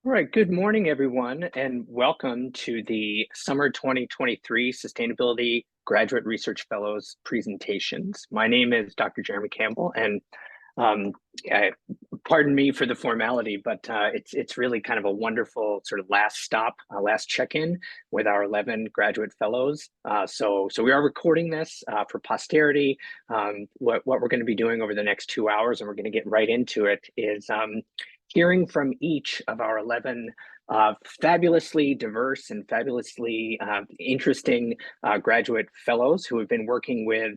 All right, good morning, everyone, and welcome to the Summer 2023 Sustainability Graduate Research Fellows presentations. My name is Dr. Jeremy Campbell, and um, pardon me for the formality, but it's really kind of a wonderful sort of last stop, last check-in with our 11 graduate fellows. So we are recording this for posterity. What we're going to be doing over the next 2 hours, and we're going to get right into it, is hearing from each of our 11 fabulously diverse and fabulously interesting graduate fellows who have been working with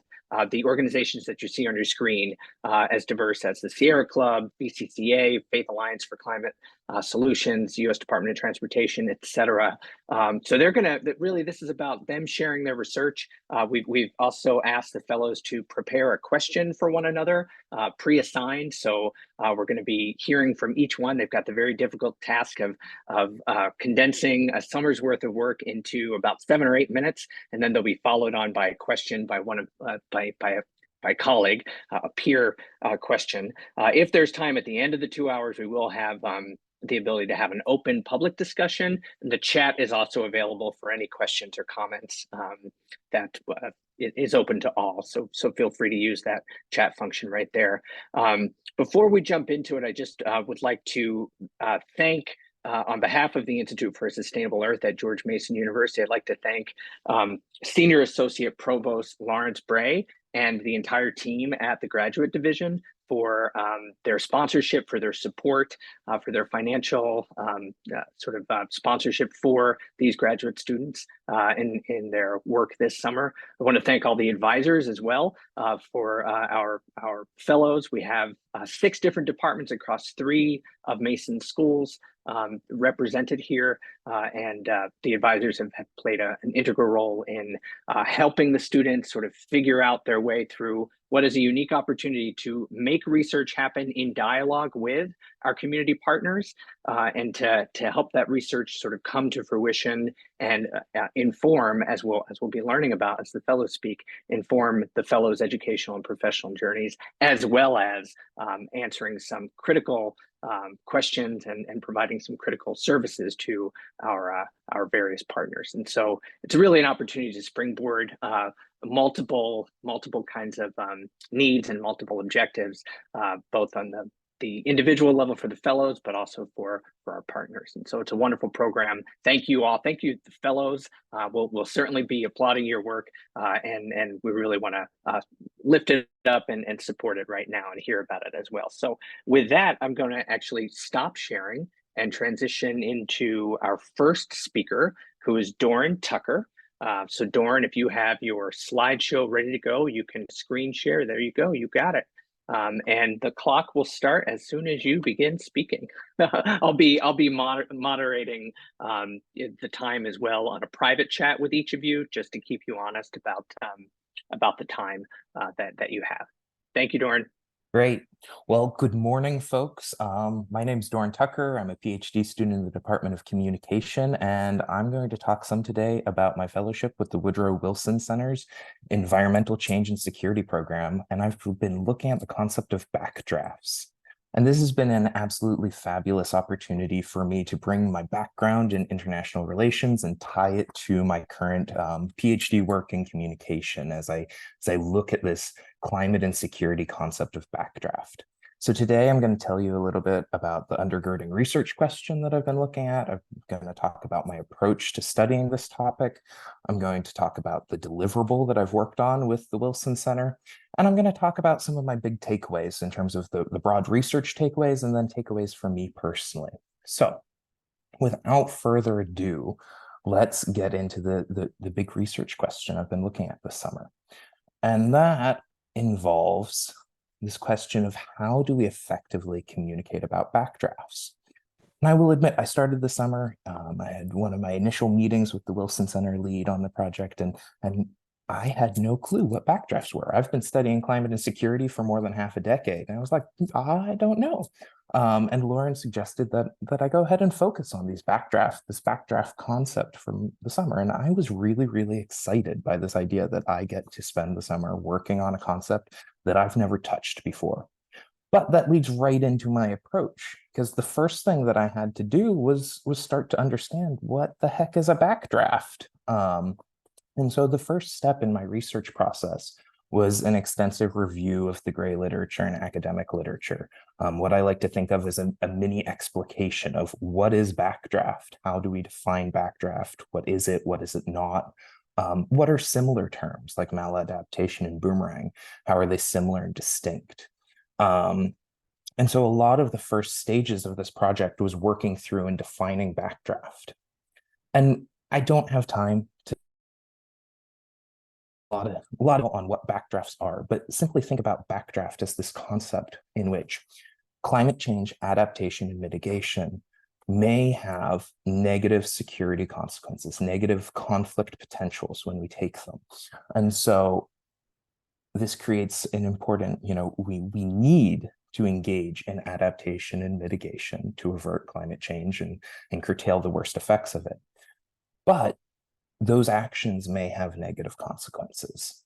the organizations that you see on your screen, as diverse as the Sierra Club, BCCA, Faith Alliance for Climate Solutions, U.S. Department of Transportation, et cetera. So they're going to, really, this is about them sharing their research. We've also asked the fellows to prepare a question for one another, pre-assigned. So we're going to be hearing from each one. They've got the very difficult task of condensing a summer's worth of work into about 7 or 8 minutes, and then they'll be followed on by a question by one of by a colleague, a peer question. If there's time at the end of the 2 hours, we will have the ability to have an open public discussion. And the chat is also available for any questions or comments that it is open to all. So feel free to use that chat function right there. Before we jump into it, I just would like to thank, on behalf of the Institute for a Sustainable Earth at George Mason University, I'd like to thank Senior Associate Provost Lawrence Bray and the entire team at the Graduate Division for their sponsorship, for their support, for their financial sponsorship for these graduate students in their work this summer. I want to thank all the advisors as well for our fellows. We have 6 different departments across 3 of Mason's schools represented here, and the advisors have played an integral role in helping the students sort of figure out their way through what is a unique opportunity to make research happen in dialogue with our community partners, and to help that research sort of come to fruition and inform, as we'll be learning about as the fellows speak, inform the fellows' educational and professional journeys, as well as answering some critical questions and providing some critical services to our various partners. And so it's really an opportunity to springboard multiple kinds of needs and multiple objectives, both on the individual level for the fellows, but also for our partners. And so it's a wonderful program. Thank you all. Thank you, the fellows. We'll certainly be applauding your work, and we really want to lift it up and support it right now and hear about it as well. So with that, I'm going to actually stop sharing and transition into our first speaker, who is Doran Tucker. So Doran, if you have your slideshow ready to go, you can screen share. There you go. You got it. And the clock will start as soon as you begin speaking. I'll be moderating the time as well on a private chat with each of you, just to keep you honest about the time that you have. Thank you, Doran. Great. Well, good morning, folks. My name is Doran Tucker. I'm a PhD student in the Department of Communication, and I'm going to talk some today about my fellowship with the Woodrow Wilson Center's Environmental Change and Security Program, and I've been looking at the concept of backdrafts. And this has been an absolutely fabulous opportunity for me to bring my background in international relations and tie it to my current PhD work in communication as I look at this climate and security concept of backdraft. So today I'm going to tell you a little bit about the undergirding research question that I've been looking at. I'm going to talk about my approach to studying this topic. I'm going to talk about the deliverable that I've worked on with the Wilson Center. And I'm going to talk about some of my big takeaways in terms of the broad research takeaways and then takeaways for me personally. So without further ado, let's get into the big research question I've been looking at this summer. And that involves this question of how do we effectively communicate about backdrafts? And I will admit, I started the summer. I had one of my initial meetings with the Wilson Center lead on the project, and I had no clue what backdrafts were. I've been studying climate and security for more than half a decade, and I was like, I don't know. And Lauren suggested that I go ahead and focus on this backdraft concept from the summer. And I was really, really excited by this idea that I get to spend the summer working on a concept that I've never touched before. But that leads right into my approach, because the first thing that I had to do was start to understand what the heck is a backdraft. And so the first step in my research process was an extensive review of the gray literature and academic literature. What I like to think of as a mini explication of what is backdraft? How do we define backdraft? What is it? What is it not? What are similar terms like maladaptation and boomerang? How are they similar and distinct? And so a lot of the first stages of this project was working through and defining backdraft. And I don't have time to a lot on what backdrafts are, but simply think about backdraft as this concept in which climate change adaptation and mitigation may have negative security consequences, negative conflict potentials when we take them. And so this creates an important, we need to engage in adaptation and mitigation to avert climate change and curtail the worst effects of it. But those actions may have negative consequences.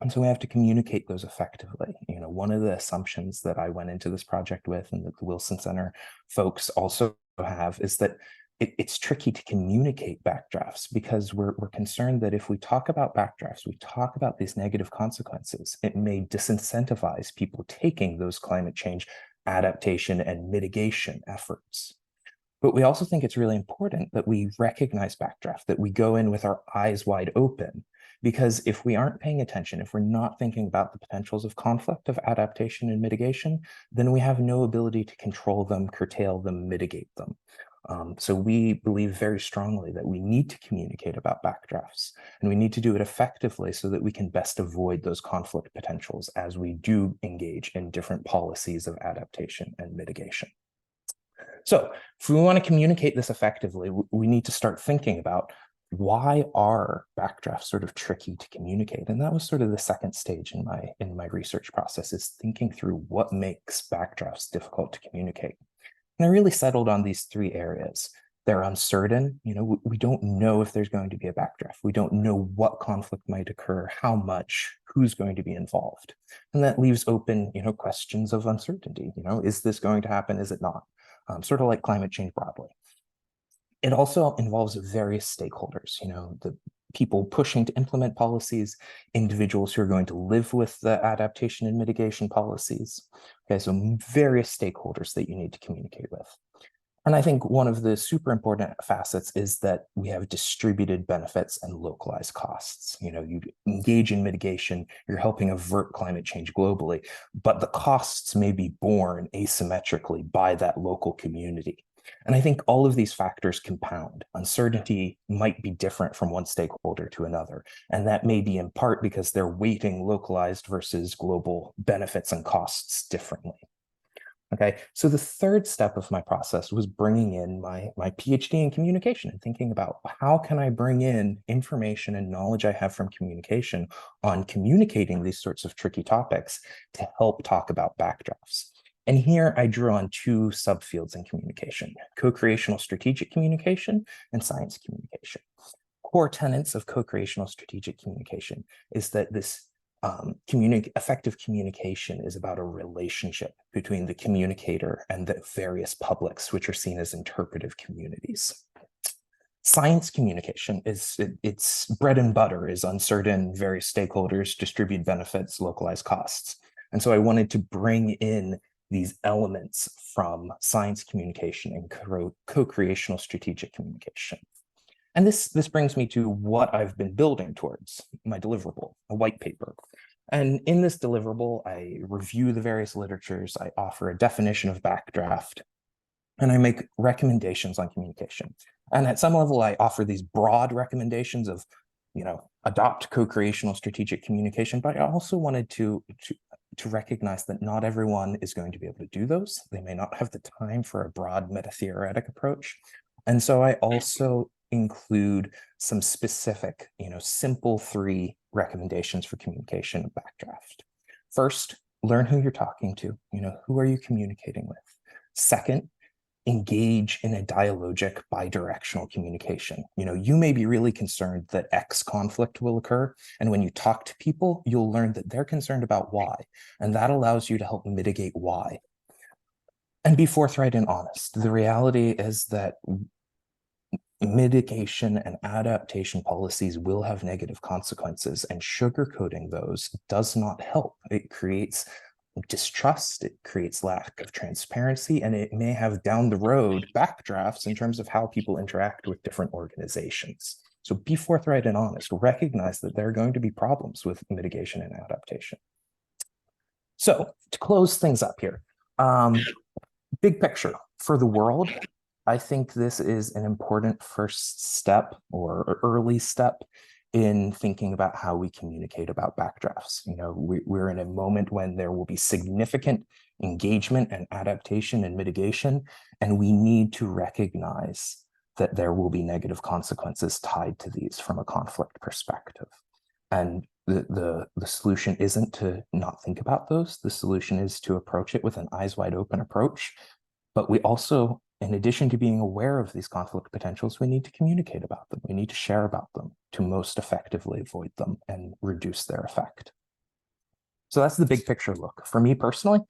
And so we have to communicate those effectively. One of the assumptions that I went into this project with and that the Wilson Center folks also have is that it's tricky to communicate backdrafts because we're concerned that if we talk about backdrafts, we talk about these negative consequences, it may disincentivize people taking those climate change adaptation and mitigation efforts. But we also think it's really important that we recognize backdraft, that we go in with our eyes wide open, because if we aren't paying attention, if we're not thinking about the potentials of conflict, of adaptation and mitigation, then we have no ability to control them, curtail them, mitigate them. So we believe very strongly that we need to communicate about backdrafts, and we need to do it effectively so that we can best avoid those conflict potentials as we do engage in different policies of adaptation and mitigation. So if we want to communicate this effectively, we need to start thinking about why are backdrafts sort of tricky to communicate? And that was sort of the second stage in my research process, is thinking through what makes backdrafts difficult to communicate. And I really settled on these three areas. They're uncertain. We don't know if there's going to be a backdraft. We don't know what conflict might occur, how much, who's going to be involved. And that leaves open, questions of uncertainty. Is this going to happen? Is it not? Sort of like climate change broadly. It also involves various stakeholders, the people pushing to implement policies, individuals who are going to live with the adaptation and mitigation policies. Okay, so various stakeholders that you need to communicate with. And I think one of the super important facets is that we have distributed benefits and localized costs. You engage in mitigation, you're helping avert climate change globally, but the costs may be borne asymmetrically by that local community. And I think all of these factors compound. Uncertainty might be different from one stakeholder to another. And that may be in part because they're weighting localized versus global benefits and costs differently. Okay, so the third step of my process was bringing in my PhD in communication and thinking about how can I bring in information and knowledge I have from communication on communicating these sorts of tricky topics to help talk about backdrafts. And here I drew on two subfields in communication: co-creational strategic communication and science communication. Core tenets of co-creational strategic communication is that this effective communication is about a relationship between the communicator and the various publics, which are seen as interpretive communities. Science communication its bread and butter is uncertain, various stakeholders, distribute benefits, localized costs. And so I wanted to bring in these elements from science communication and co-creational strategic communication. And this brings me to what I've been building towards, my deliverable, a white paper. And in this deliverable, I review the various literatures, I offer a definition of backdraft, and I make recommendations on communication. And at some level, I offer these broad recommendations of, adopt co-creational strategic communication, but I also wanted to recognize that not everyone is going to be able to do those. They may not have the time for a broad meta-theoretic approach. And so I also include some specific, simple 3 recommendations for communication and backdraft. First, learn who you're talking to. Who are you communicating with? Second, engage in a dialogic bidirectional communication. You may be really concerned that X conflict will occur, and when you talk to people, you'll learn that they're concerned about Y, and that allows you to help mitigate Y. And be forthright and honest. The reality is that mitigation and adaptation policies will have negative consequences, and sugarcoating those does not help. It creates distrust, it creates lack of transparency, and it may have down the road backdrafts in terms of how people interact with different organizations. So be forthright and honest. Recognize that there are going to be problems with mitigation and adaptation. So to close things up here, big picture for the world, I think this is an important first step or early step in thinking about how we communicate about backdrafts. We're in a moment when there will be significant engagement and adaptation and mitigation, and we need to recognize that there will be negative consequences tied to these from a conflict perspective. And the solution isn't to not think about those. The solution is to approach it with an eyes wide open approach. But we also, in addition to being aware of these conflict potentials, we need to communicate about them. We need to share about them to most effectively avoid them and reduce their effect. So that's the big picture look. For me personally,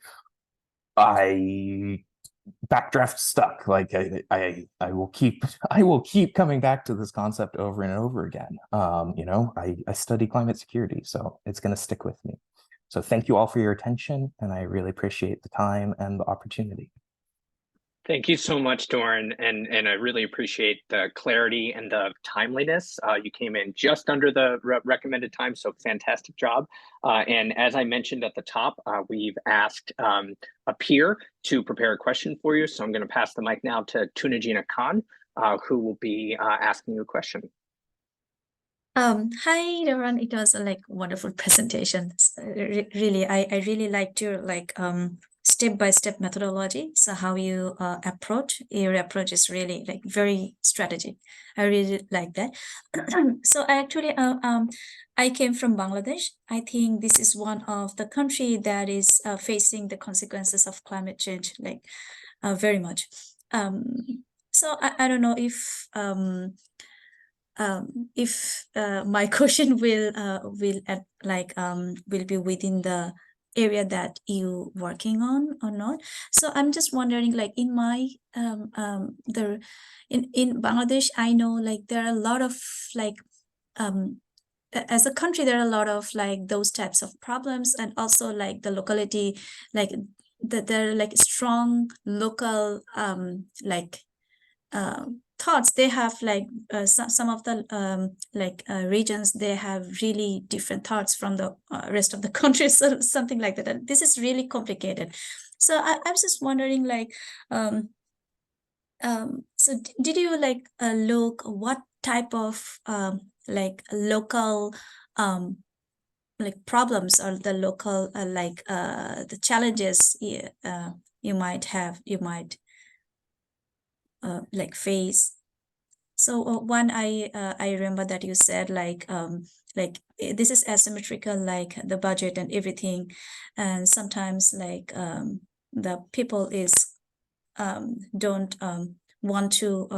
backdraft stuck. Like I will keep coming back to this concept over and over again. I study climate security, so it's going to stick with me. So thank you all for your attention, and I really appreciate the time and the opportunity. Thank you so much, Doran, and I really appreciate the clarity and the timeliness. You came in just under the recommended time, so fantastic job. And as I mentioned at the top, we've asked a peer to prepare a question for you. So I'm going to pass the mic now to Tunajina Khan, who will be asking you a question. Hi, Doran. It was a wonderful presentation. Really, I really liked your step-by-step methodology. So how you your approach is really very strategic. I really like that. So I came from Bangladesh. I think this is one of the country that is facing the consequences of climate change very much. So I don't know if my question will be within the area that you working on or not. So I'm just wondering, in my in Bangladesh, I know there are a lot of as a country, there are a lot of those types of problems, and also the locality, there are strong local thoughts. They have some of the regions, they have really different thoughts from the rest of the country, so something like that. And this is really complicated. So I was just wondering, so did you look what type of local problems, or the local the challenges you might face? So one, I remember that you said this is asymmetrical, the budget and everything, and sometimes the people is don't want to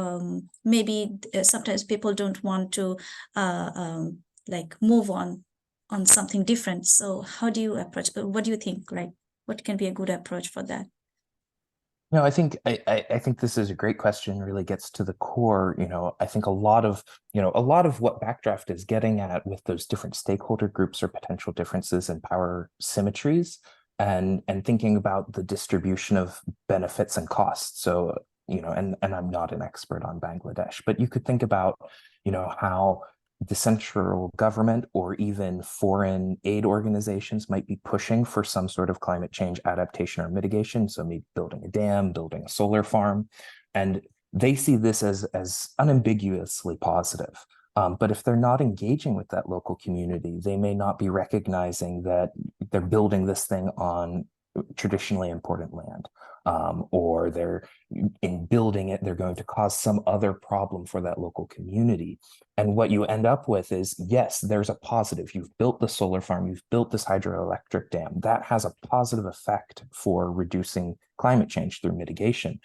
maybe sometimes people don't want to move on something different. So how do you approach? What do you think? What can be a good approach for that? No, I think this is a great question. Really gets to the core. I think a lot of what Backdraft is getting at with those different stakeholder groups or potential differences in power symmetries, and thinking about the distribution of benefits and costs. So and I'm not an expert on Bangladesh, but you could think about how the central government or even foreign aid organizations might be pushing for some sort of climate change adaptation or mitigation. So maybe building a dam, building a solar farm, and they see this as unambiguously positive. But if they're not engaging with that local community, they may not be recognizing that they're building this thing on traditionally important land. or they're in building it, they're going to cause some other problem for that local community. And what you end up with is, yes, there's a positive. You've built the solar farm, you've built this hydroelectric dam. That has a positive effect for reducing climate change through mitigation.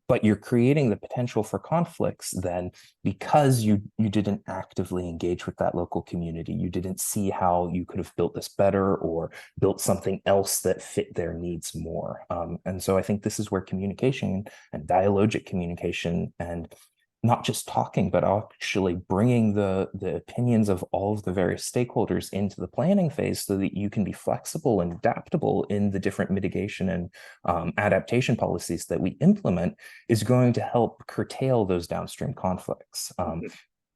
But you're creating the potential for conflicts then because you didn't actively engage with that local community. You didn't see how you could have built this better or built something else that fit their needs more. And so I think this is where communication and dialogic communication, and not just talking, but actually bringing the opinions of all of the various stakeholders into the planning phase so that you can be flexible and adaptable in the different mitigation and adaptation policies that we implement, is going to help curtail those downstream conflicts.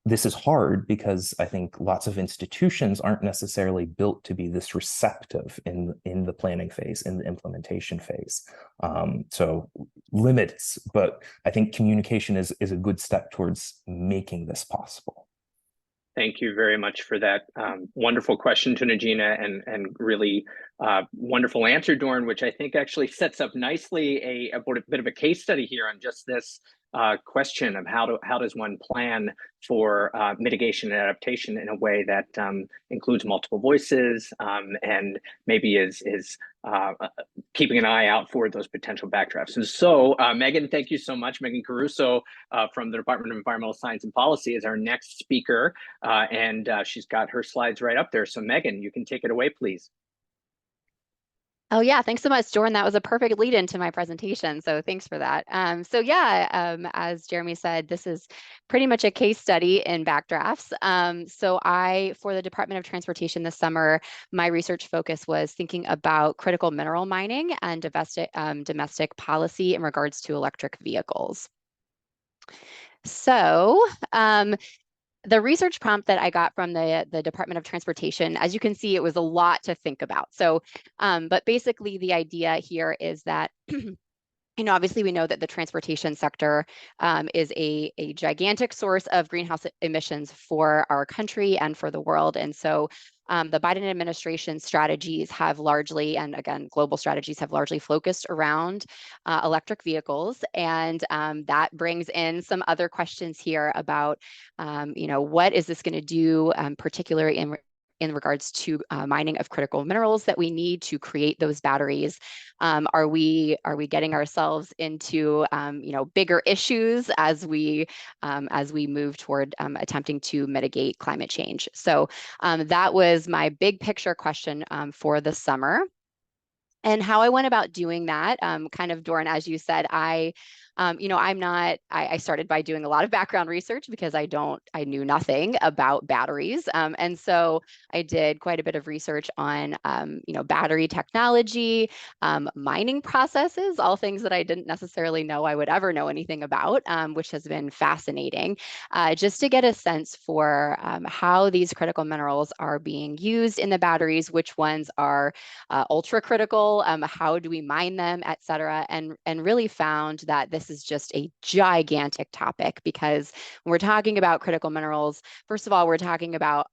This is hard because I think lots of institutions aren't necessarily built to be this receptive in the planning phase, in the implementation phase. So limits, but I think communication is a good step towards making this possible. Thank you very much for that wonderful question, Tunajina, and really wonderful answer, Dorn, which I think actually sets up nicely a bit of a case study here on just this question of how does one plan for mitigation and adaptation in a way that includes multiple voices and maybe is keeping an eye out for those potential backdrafts. And so, Megan, thank you so much. Megan Caruso from the Department of Environmental Science and Policy is our next speaker, and she's got her slides right up there. So, Megan, you can take it away, please. Oh yeah, thanks so much, Jordan. That was a perfect lead into my presentation. So thanks for that. As Jeremy said, this is pretty much a case study in backdrafts. For the Department of Transportation this summer, my research focus was thinking about critical mineral mining and domestic policy in regards to electric vehicles. The research prompt that I got from the Department of Transportation, as you can see, it was a lot to think about. But basically the idea here is that, obviously we know that the transportation sector is a gigantic source of greenhouse emissions for our country and for the world. And so the Biden administration strategies have largely, and again, global strategies have largely focused around electric vehicles. And that brings in some other questions here about, what is this going to do, particularly in regards to mining of critical minerals that we need to create those batteries. Are we getting ourselves into bigger issues as we move toward attempting to mitigate climate change? So that was my big picture question for the summer. And how I went about doing that, kind of, Doran, as you said, I started by doing a lot of background research because I knew nothing about batteries. And so I did quite a bit of research on, battery technology, mining processes, all things that I didn't necessarily know I would ever know anything about, which has been fascinating, just to get a sense for how these critical minerals are being used in the batteries, which ones are ultra critical, how do we mine them, et cetera, and really found that this is just a gigantic topic, because when we're talking about critical minerals, first of all, we're talking about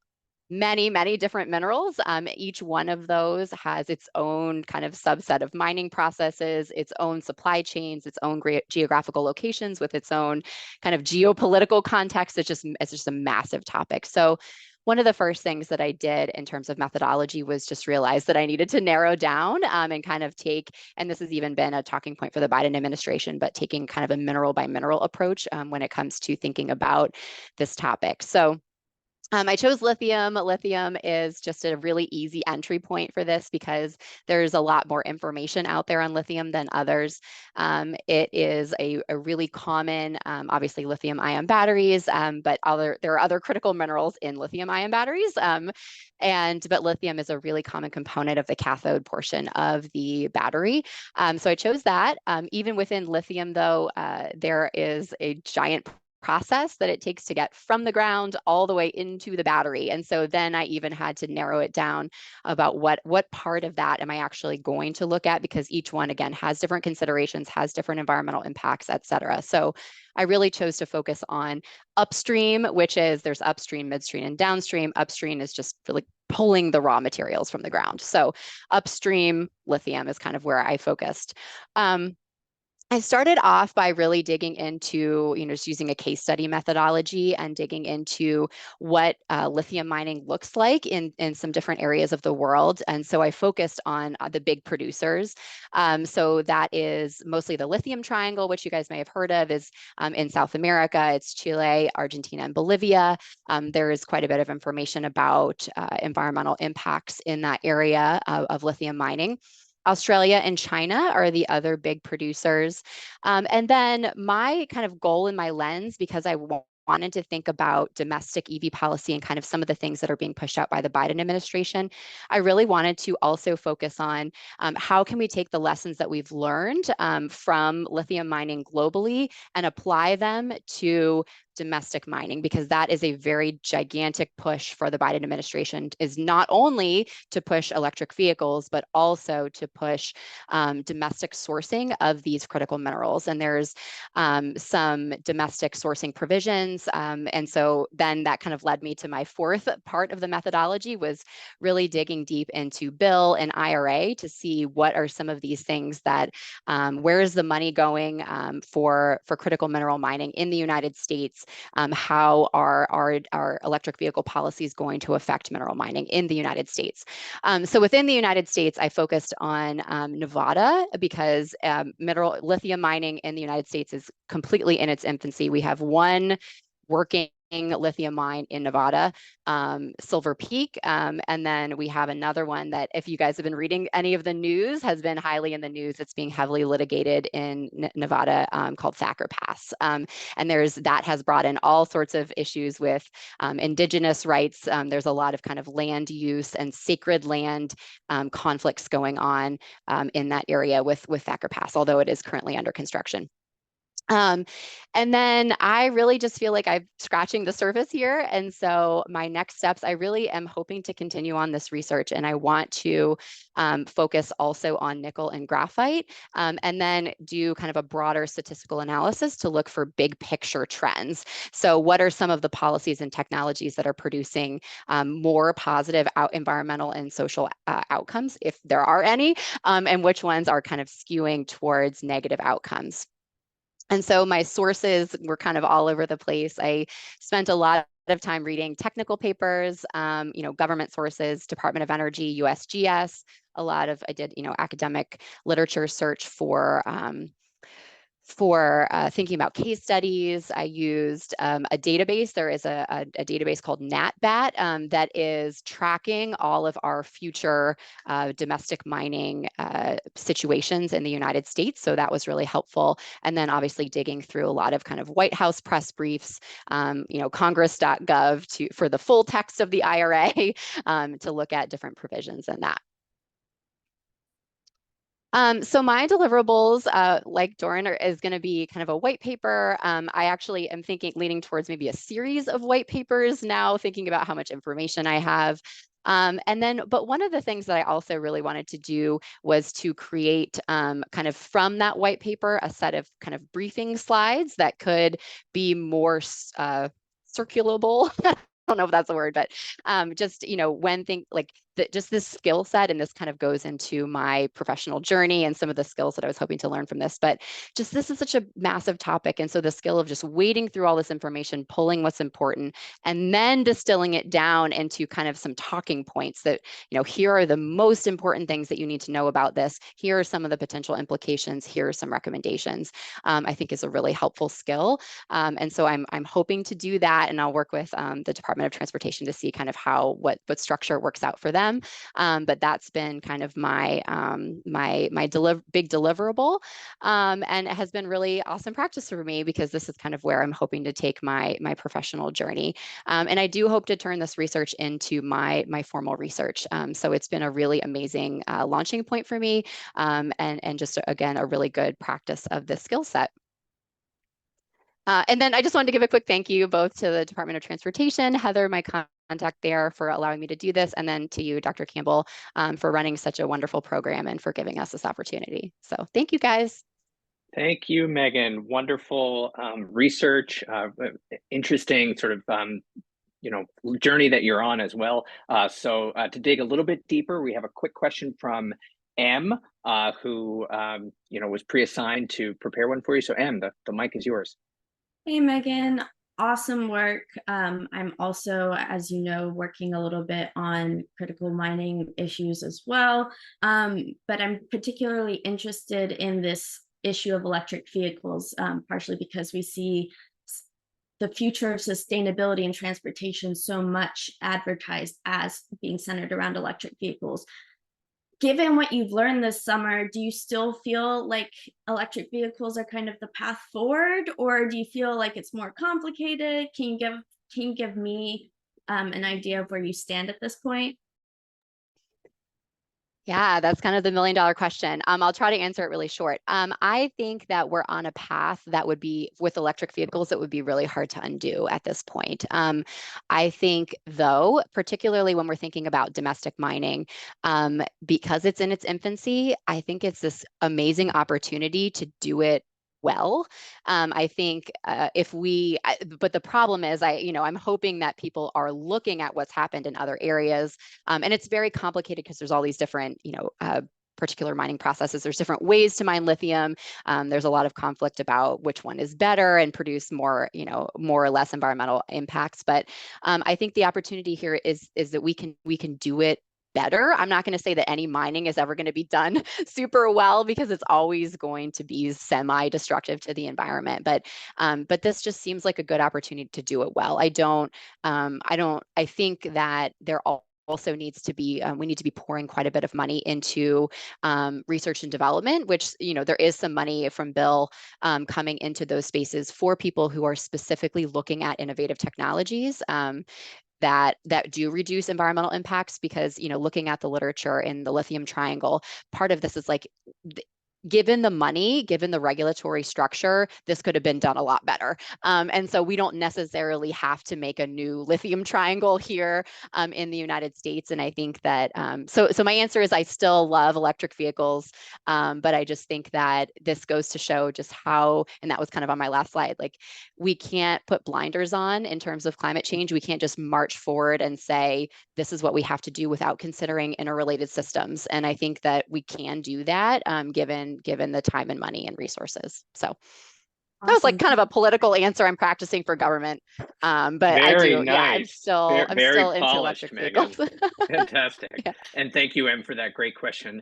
many, many different minerals. Each one of those has its own kind of subset of mining processes, its own supply chains, its own geographical locations with its own kind of geopolitical context. It's just a massive topic. So one of the first things that I did in terms of methodology was just realize that I needed to narrow down and kind of take, and this has even been a talking point for the Biden administration, but taking kind of a mineral by mineral approach when it comes to thinking about this topic. So I chose lithium. Lithium is just a really easy entry point for this because there's a lot more information out there on lithium than others. It is a really common, obviously, lithium-ion batteries, but there are other critical minerals in lithium-ion batteries. But lithium is a really common component of the cathode portion of the battery. So I chose that. Even within lithium, though, there is a giant process that it takes to get from the ground all the way into the battery. And so then I even had to narrow it down about what part of that am I actually going to look at, because each one, again, has different considerations, has different environmental impacts, et cetera. So I really chose to focus on upstream, which is there's upstream, midstream, and downstream. Upstream is just really pulling the raw materials from the ground. So upstream lithium is kind of where I focused. I started off by really digging into, just using a case study methodology and digging into what lithium mining looks like in some different areas of the world. And so I focused on the big producers. So that is mostly the lithium triangle, which you guys may have heard of, is in South America. It's Chile, Argentina, and Bolivia. There is quite a bit of information about environmental impacts in that area of lithium mining. Australia and China are the other big producers. And then my kind of goal in my lens, because I wanted to think about domestic EV policy and kind of some of the things that are being pushed out by the Biden administration, I really wanted to also focus on how can we take the lessons that we've learned from lithium mining globally and apply them to domestic mining, because that is a very gigantic push for the Biden administration, is not only to push electric vehicles, but also to push domestic sourcing of these critical minerals. And there's some domestic sourcing provisions. And so then that kind of led me to my fourth part of the methodology, was really digging deep into bill and IRA to see what are some of these things that, where is the money going for critical mineral mining in the United States? How are our electric vehicle policies going to affect mineral mining in the United States? So within the United States, I focused on Nevada, because lithium mining in the United States is completely in its infancy. We have one working lithium mine in Nevada, Silver Peak. And then we have another one that, if you guys have been reading any of the news, has been highly in the news. It's being heavily litigated in Nevada, called Thacker Pass. And that has brought in all sorts of issues with indigenous rights. There's a lot of kind of land use and sacred land conflicts going on in that area with Thacker Pass, although it is currently under construction. And then I really just feel like I'm scratching the surface here. And so my next steps, I really am hoping to continue on this research, and I want to focus also on nickel and graphite, and then do kind of a broader statistical analysis to look for big picture trends. So what are some of the policies and technologies that are producing more positive environmental and social outcomes, if there are any, and which ones are kind of skewing towards negative outcomes? And so my sources were kind of all over the place. I spent a lot of time reading technical papers, government sources, Department of Energy, USGS, I did, academic literature search for thinking about case studies. I used a database. There is a database called NatBat that is tracking all of our future domestic mining situations in the United States. So that was really helpful. And then obviously digging through a lot of kind of White House press briefs, Congress.gov for the full text of the IRA to look at different provisions in that. So my deliverables, like Doran, is going to be kind of a white paper. I actually am leaning towards maybe a series of white papers now, thinking about how much information I have. But one of the things that I also really wanted to do was to create kind of from that white paper, a set of kind of briefing slides that could be more circulable. I don't know if that's a word, but just, just this skill set, and this kind of goes into my professional journey and some of the skills that I was hoping to learn from this, but just this is such a massive topic. And so the skill of just wading through all this information, pulling what's important, and then distilling it down into kind of some talking points that, here are the most important things that you need to know about this. Here are some of the potential implications. Here are some recommendations, I think is a really helpful skill. And so I'm hoping to do that, and I'll work with the Department of Transportation to see kind of what structure works out for them. But that's been kind of my big deliverable, and it has been really awesome practice for me, because this is kind of where I'm hoping to take my professional journey, and I do hope to turn this research into my formal research. So it's been a really amazing launching point for me, and just again a really good practice of this skill set. And then I just wanted to give a quick thank you both to the Department of Transportation, Heather, my contact there, for allowing me to do this, and then to you, Dr. Campbell, for running such a wonderful program and for giving us this opportunity. So thank you, guys. Thank you, Megan. Wonderful research, interesting sort of journey that you're on as well. So to dig a little bit deeper, we have a quick question from M, who was pre-assigned to prepare one for you. So M, the mic is yours. Hey, Megan. Awesome work. I'm also, as you know, working a little bit on critical mining issues as well. But I'm particularly interested in this issue of electric vehicles, partially because we see the future of sustainability and transportation so much advertised as being centered around electric vehicles. Given what you've learned this summer, do you still feel like electric vehicles are kind of the path forward, or do you feel like it's more complicated? Can you give me an idea of where you stand at this point? Yeah, that's kind of the $1 million question. I'll try to answer it really short. I think that we're on a path that would be, with electric vehicles, that would be really hard to undo at this point. I think, though, particularly when we're thinking about domestic mining, because it's in its infancy, I think it's this amazing opportunity to do it well. I think but the problem is, I'm hoping that people are looking at what's happened in other areas, and it's very complicated because there's all these different, particular mining processes. There's different ways to mine lithium. There's a lot of conflict about which one is better and produce more, more or less environmental impacts. But I think the opportunity here is that we can do it better. I'm not going to say that any mining is ever going to be done super well, because it's always going to be semi-destructive to the environment. But this just seems like a good opportunity to do it well. I think that there also needs to be, we need to be pouring quite a bit of money into research and development, which, there is some money from Bill coming into those spaces for people who are specifically looking at innovative technologies that do reduce environmental impacts. Because, looking at the literature in the lithium triangle, part of this is like, given the money, given the regulatory structure, this could have been done a lot better. And so we don't necessarily have to make a new lithium triangle here in the United States. And I think that, so my answer is, I still love electric vehicles, but I just think that this goes to show just how, and that was kind of on my last slide, like, we can't put blinders on in terms of climate change. We can't just march forward and say, this is what we have to do, without considering interrelated systems. And I think that we can do that, given the time and money and resources. So that was like kind of a political answer. I'm practicing for government, but Very I do. nice. Yeah, I'm still Very into polished, electric Megan. vehicles. Fantastic. Yeah. And thank you, Em, for that great question.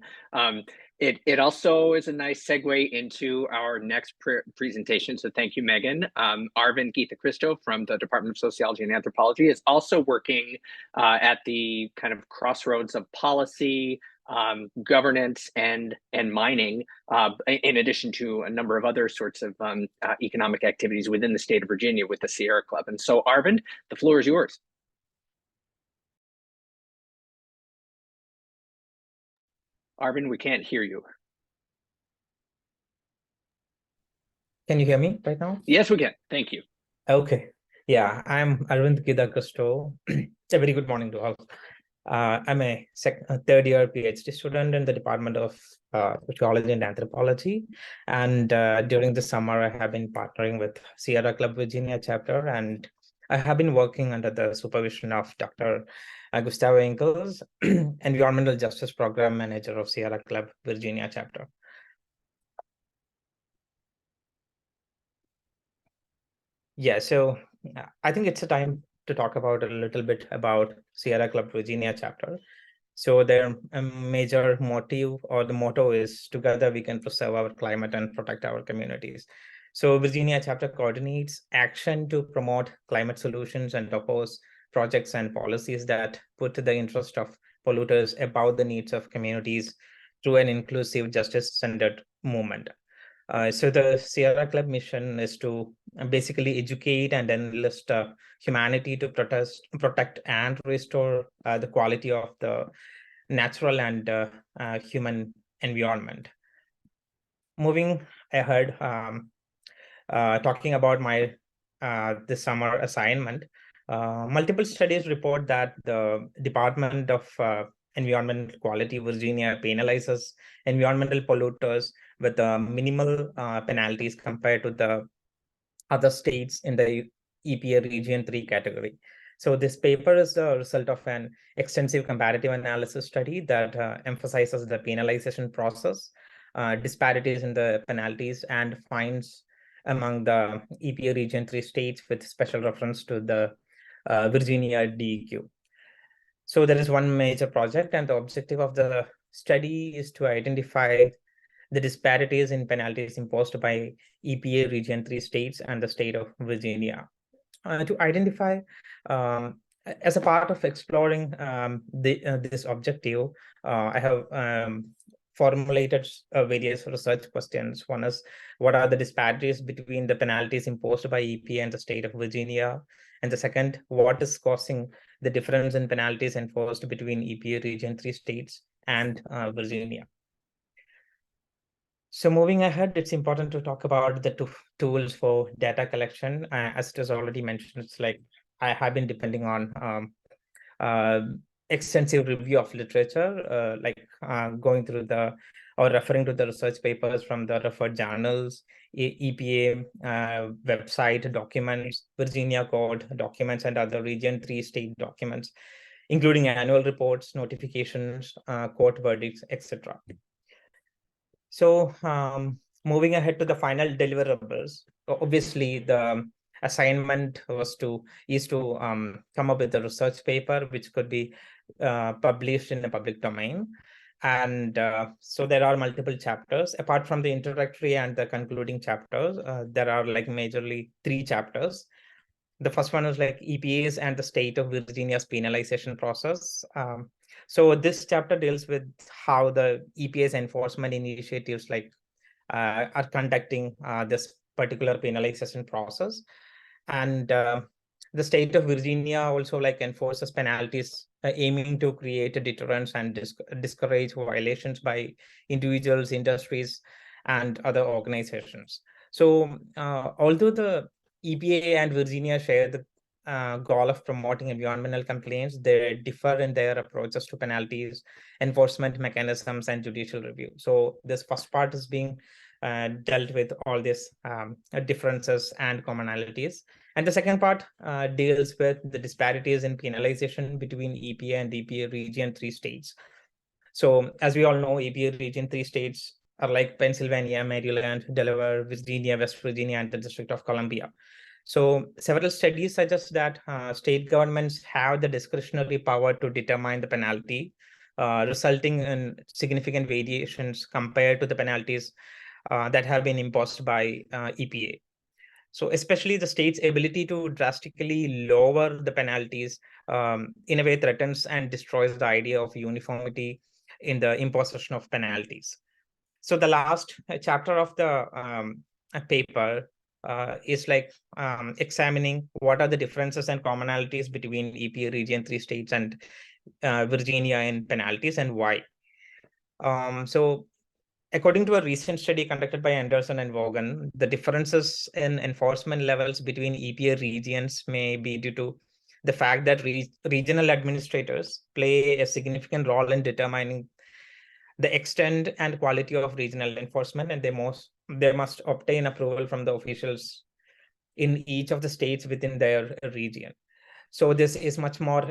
It also is a nice segue into our next presentation. So thank you, Megan. Arvind Geethachristoo from the Department of Sociology and Anthropology is also working at the kind of crossroads of policy, governance, and mining, in addition to a number of other sorts of economic activities within the state of Virginia with the Sierra Club. And so, Arvind, the floor is yours. Arvind, we can't hear you. Can you hear me right now? Yes, we can. Thank you. Okay. Yeah, I'm Arvind Geethachristoo. It's a very good morning to all. I'm a third year PhD student in the Department of Sociology and Anthropology. And during the summer, I have been partnering with Sierra Club Virginia chapter, and I have been working under the supervision of Dr. Gustavo Inkels, Environmental Justice Program Manager of Sierra Club Virginia chapter. Yeah, so I think it's a time to talk about a little bit about Sierra Club Virginia chapter. So their major motive, or the motto, is together we can preserve our climate and protect our communities. So Virginia chapter coordinates action to promote climate solutions and oppose projects and policies that put the interest of polluters above the needs of communities through an inclusive, justice-centered movement. So the Sierra Club mission is to basically educate and enlist humanity to protect and restore the quality of the natural and human environment. Moving ahead, talking about my this summer assignment, multiple studies report that the Department of Environmental Quality Virginia penalizes environmental polluters with minimal penalties compared to the other states in the EPA Region 3 category. So this paper is the result of an extensive comparative analysis study that emphasizes the penalization process, disparities in the penalties, and fines among the EPA Region 3 states with special reference to the Virginia DEQ. So there is one major project, and the objective of the study is to identify the disparities in penalties imposed by EPA Region 3 states and the state of Virginia. To identify, as a part of exploring this objective, I have formulated various research questions. One is, what are the disparities between the penalties imposed by EPA and the state of Virginia? And the second, what is causing the difference in penalties enforced between EPA Region 3 states and Virginia? So moving ahead, it's important to talk about the tools for data collection. As it was already mentioned, it's like I have been depending on extensive review of literature, going through or referring to the research papers from the referred journals, EPA website documents, Virginia Code documents, and other Region 3 state documents, including annual reports, notifications, court verdicts, etc. So moving ahead to the final deliverables, obviously the assignment is to come up with a research paper which could be published in the public domain. And so there are multiple chapters. Apart from the introductory and the concluding chapters, there are like majorly 3 chapters. The first one is like EPA's and the state of Virginia's penalization process. So this chapter deals with how the EPA's enforcement initiatives are conducting this particular penalization process. And the state of Virginia also enforces penalties aiming to create a deterrence and discourage violations by individuals, industries, and other organizations. So although the EPA and Virginia share the goal of promoting environmental complaints, they differ in their approaches to penalties, enforcement mechanisms, and judicial review. So this first part is being dealt with all these differences and commonalities. And the second part deals with the disparities in penalization between EPA and EPA Region 3 states. So as we all know, EPA Region 3 states are like Pennsylvania, Maryland, Delaware, Virginia, West Virginia, and the District of Columbia. So several studies suggest that state governments have the discretionary power to determine the penalty, resulting in significant variations compared to the penalties that have been imposed by EPA. So especially the state's ability to drastically lower the penalties in a way threatens and destroys the idea of uniformity in the imposition of penalties. So the last chapter of the paper is examining what are the differences and commonalities between EPA Region 3 states and Virginia in penalties and why. So according to a recent study conducted by Anderson and Vaughan, the differences in enforcement levels between EPA regions may be due to the fact that regional administrators play a significant role in determining the extent and quality of regional enforcement, and they must obtain approval from the officials in each of the states within their region. So this is much more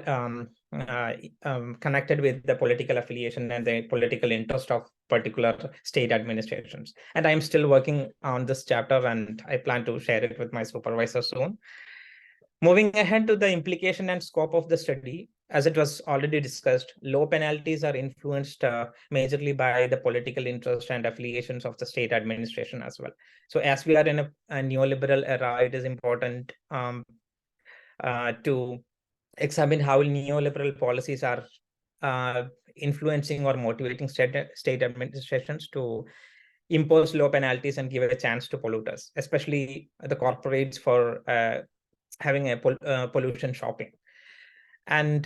connected with the political affiliation and the political interest of particular state administrations. And I'm still working on this chapter, and I plan to share it with my supervisor soon. Moving ahead to the implication and scope of the study, as it was already discussed, low penalties are influenced majorly by the political interest and affiliations of the state administration as well. So as we are in a neoliberal era, it is important to examine how neoliberal policies are influencing or motivating state administrations to impose low penalties and give a chance to polluters, especially the corporates for having a pollution shopping. And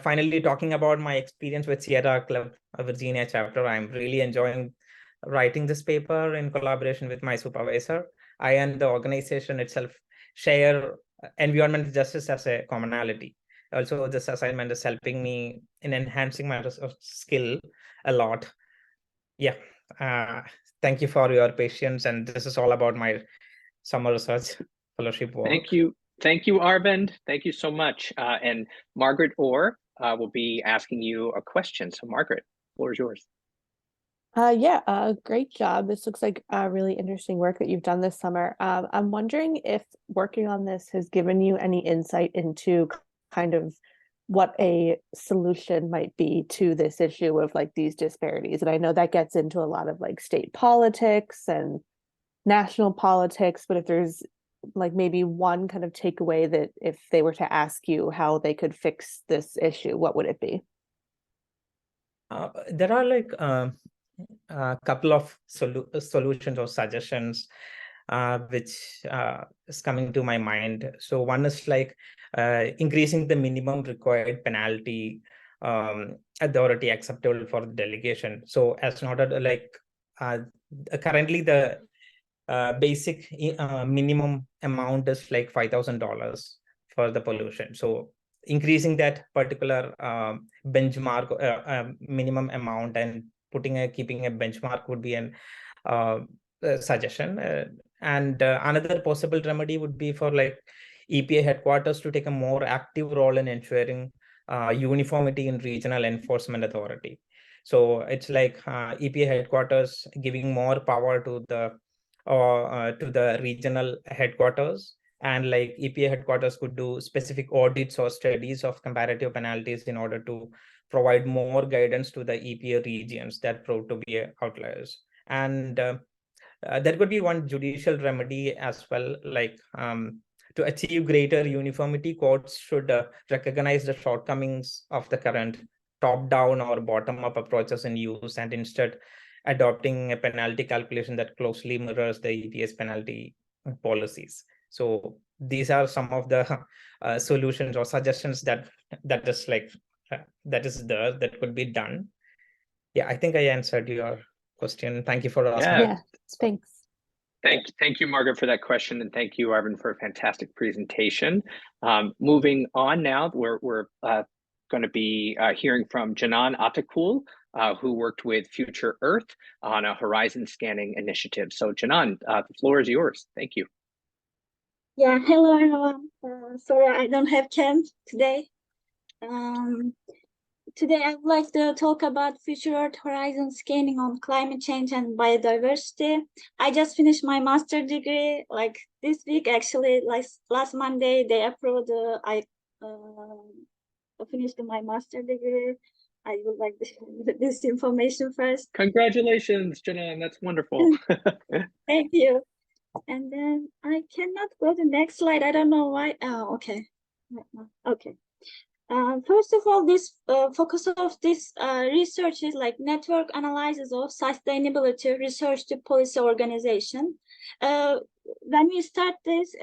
finally, talking about my experience with Sierra Club Virginia chapter, I'm really enjoying writing this paper in collaboration with my supervisor. I and the organization itself share environmental justice as a commonality. Also, this assignment is helping me in enhancing my skill a lot. Yeah, thank you for your patience. And this is all about my summer research fellowship work. Thank you, Arvind. Thank you so much. And Margaret Orr will be asking you a question. So Margaret, the floor is yours. Great job. This looks like really interesting work that you've done this summer. I'm wondering if working on this has given you any insight into kind of what a solution might be to this issue of like these disparities. And I know that gets into a lot of like state politics and national politics, but if there's like maybe one kind of takeaway that if they were to ask you how they could fix this issue, what would it be? There are like a couple of solutions or suggestions which is coming to my mind. So one is like increasing the minimum required penalty authority acceptable for the delegation. So as noted, like currently the basic minimum amount is like $5,000 for the pollution. So increasing that particular benchmark minimum amount and keeping a benchmark would be an suggestion. And another possible remedy would be for like EPA headquarters to take a more active role in ensuring uniformity in regional enforcement authority. So it's like EPA headquarters giving more power to the regional headquarters, and like EPA headquarters could do specific audits or studies of comparative penalties in order to provide more guidance to the EPA regions that prove to be outliers. And there could be one judicial remedy as well, like to achieve greater uniformity, courts should recognize the shortcomings of the current top-down or bottom-up approaches in use, and instead adopting a penalty calculation that closely mirrors the EPA's penalty policies. So these are some of the solutions or suggestions that is like that could be done. Yeah, I think I answered your question. Thank you for asking. Yeah, thanks. Thank you, Margaret, for that question, and thank you, Arvind, for a fantastic presentation. Moving on now, we're going to be hearing from Janan Atakul, who worked with Future Earth on a horizon scanning initiative. So Janan, the floor is yours. Thank you. Yeah, hello everyone. Sorry, I don't have Ken today. Today I would like to talk about Future Earth horizon scanning on climate change and biodiversity. I just finished my master's degree like this week, actually. Like last Monday they approved. I finished my master's degree. I would like this information first. Congratulations, Janan. That's wonderful. Thank you. And then I cannot go to the next slide. I don't know why. Oh, okay. Okay. First of all, this focus of this research is like network analysis of sustainability research to policy organization. When we start this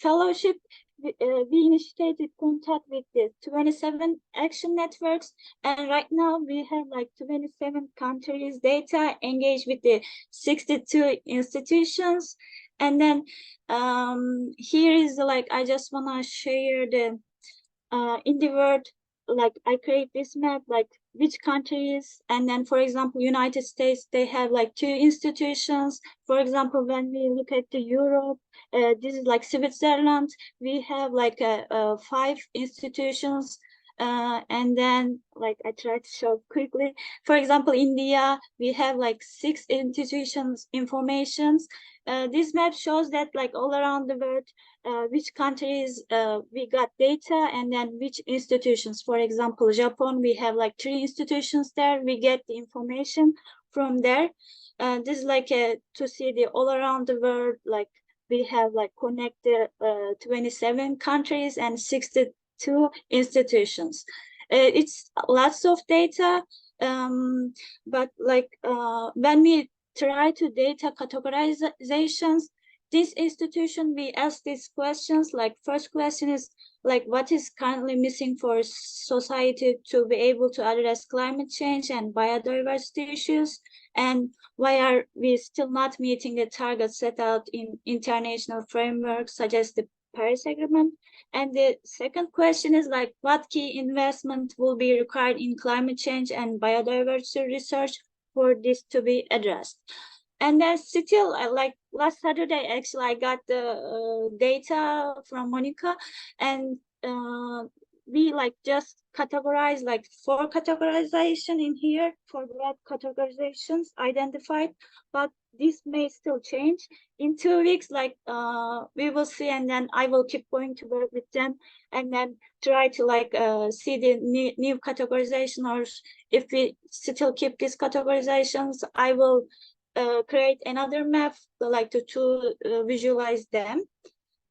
fellowship, we initiated contact with the 27 action networks, and right now we have like 27 countries data engaged with the 62 institutions. And then here is like I just want to share the in the world, like I create this map, like which countries, and then for example United States, they have like 2 institutions. For example, when we look at the Europe, this is like Switzerland, we have like 5 institutions. And then like I try to show quickly, for example India, we have like 6 institutions informations. This map shows that like all around the world, which countries we got data, and then which institutions. For example, Japan, we have like 3 institutions there. We get the information from there. This is like to see the all around the world, like we have like connected 27 countries and 62 institutions. It's lots of data, but like when we try to data categorizations, this institution, we ask these questions. Like first question is like, what is currently missing for society to be able to address climate change and biodiversity issues, and why are we still not meeting the targets set out in international frameworks such as the Paris Agreement? And the second question is like, what key investment will be required in climate change and biodiversity research for this to be addressed? And then still, like last Saturday, actually, I got the data from Monica, and we like just categorize like 4 categorization in here, 4 broad categorizations identified, but this may still change in 2 weeks. Like we will see, and then I will keep going to work with them, and then try to like see the new categorization, or if we still keep these categorizations, I will create another map like to visualize them.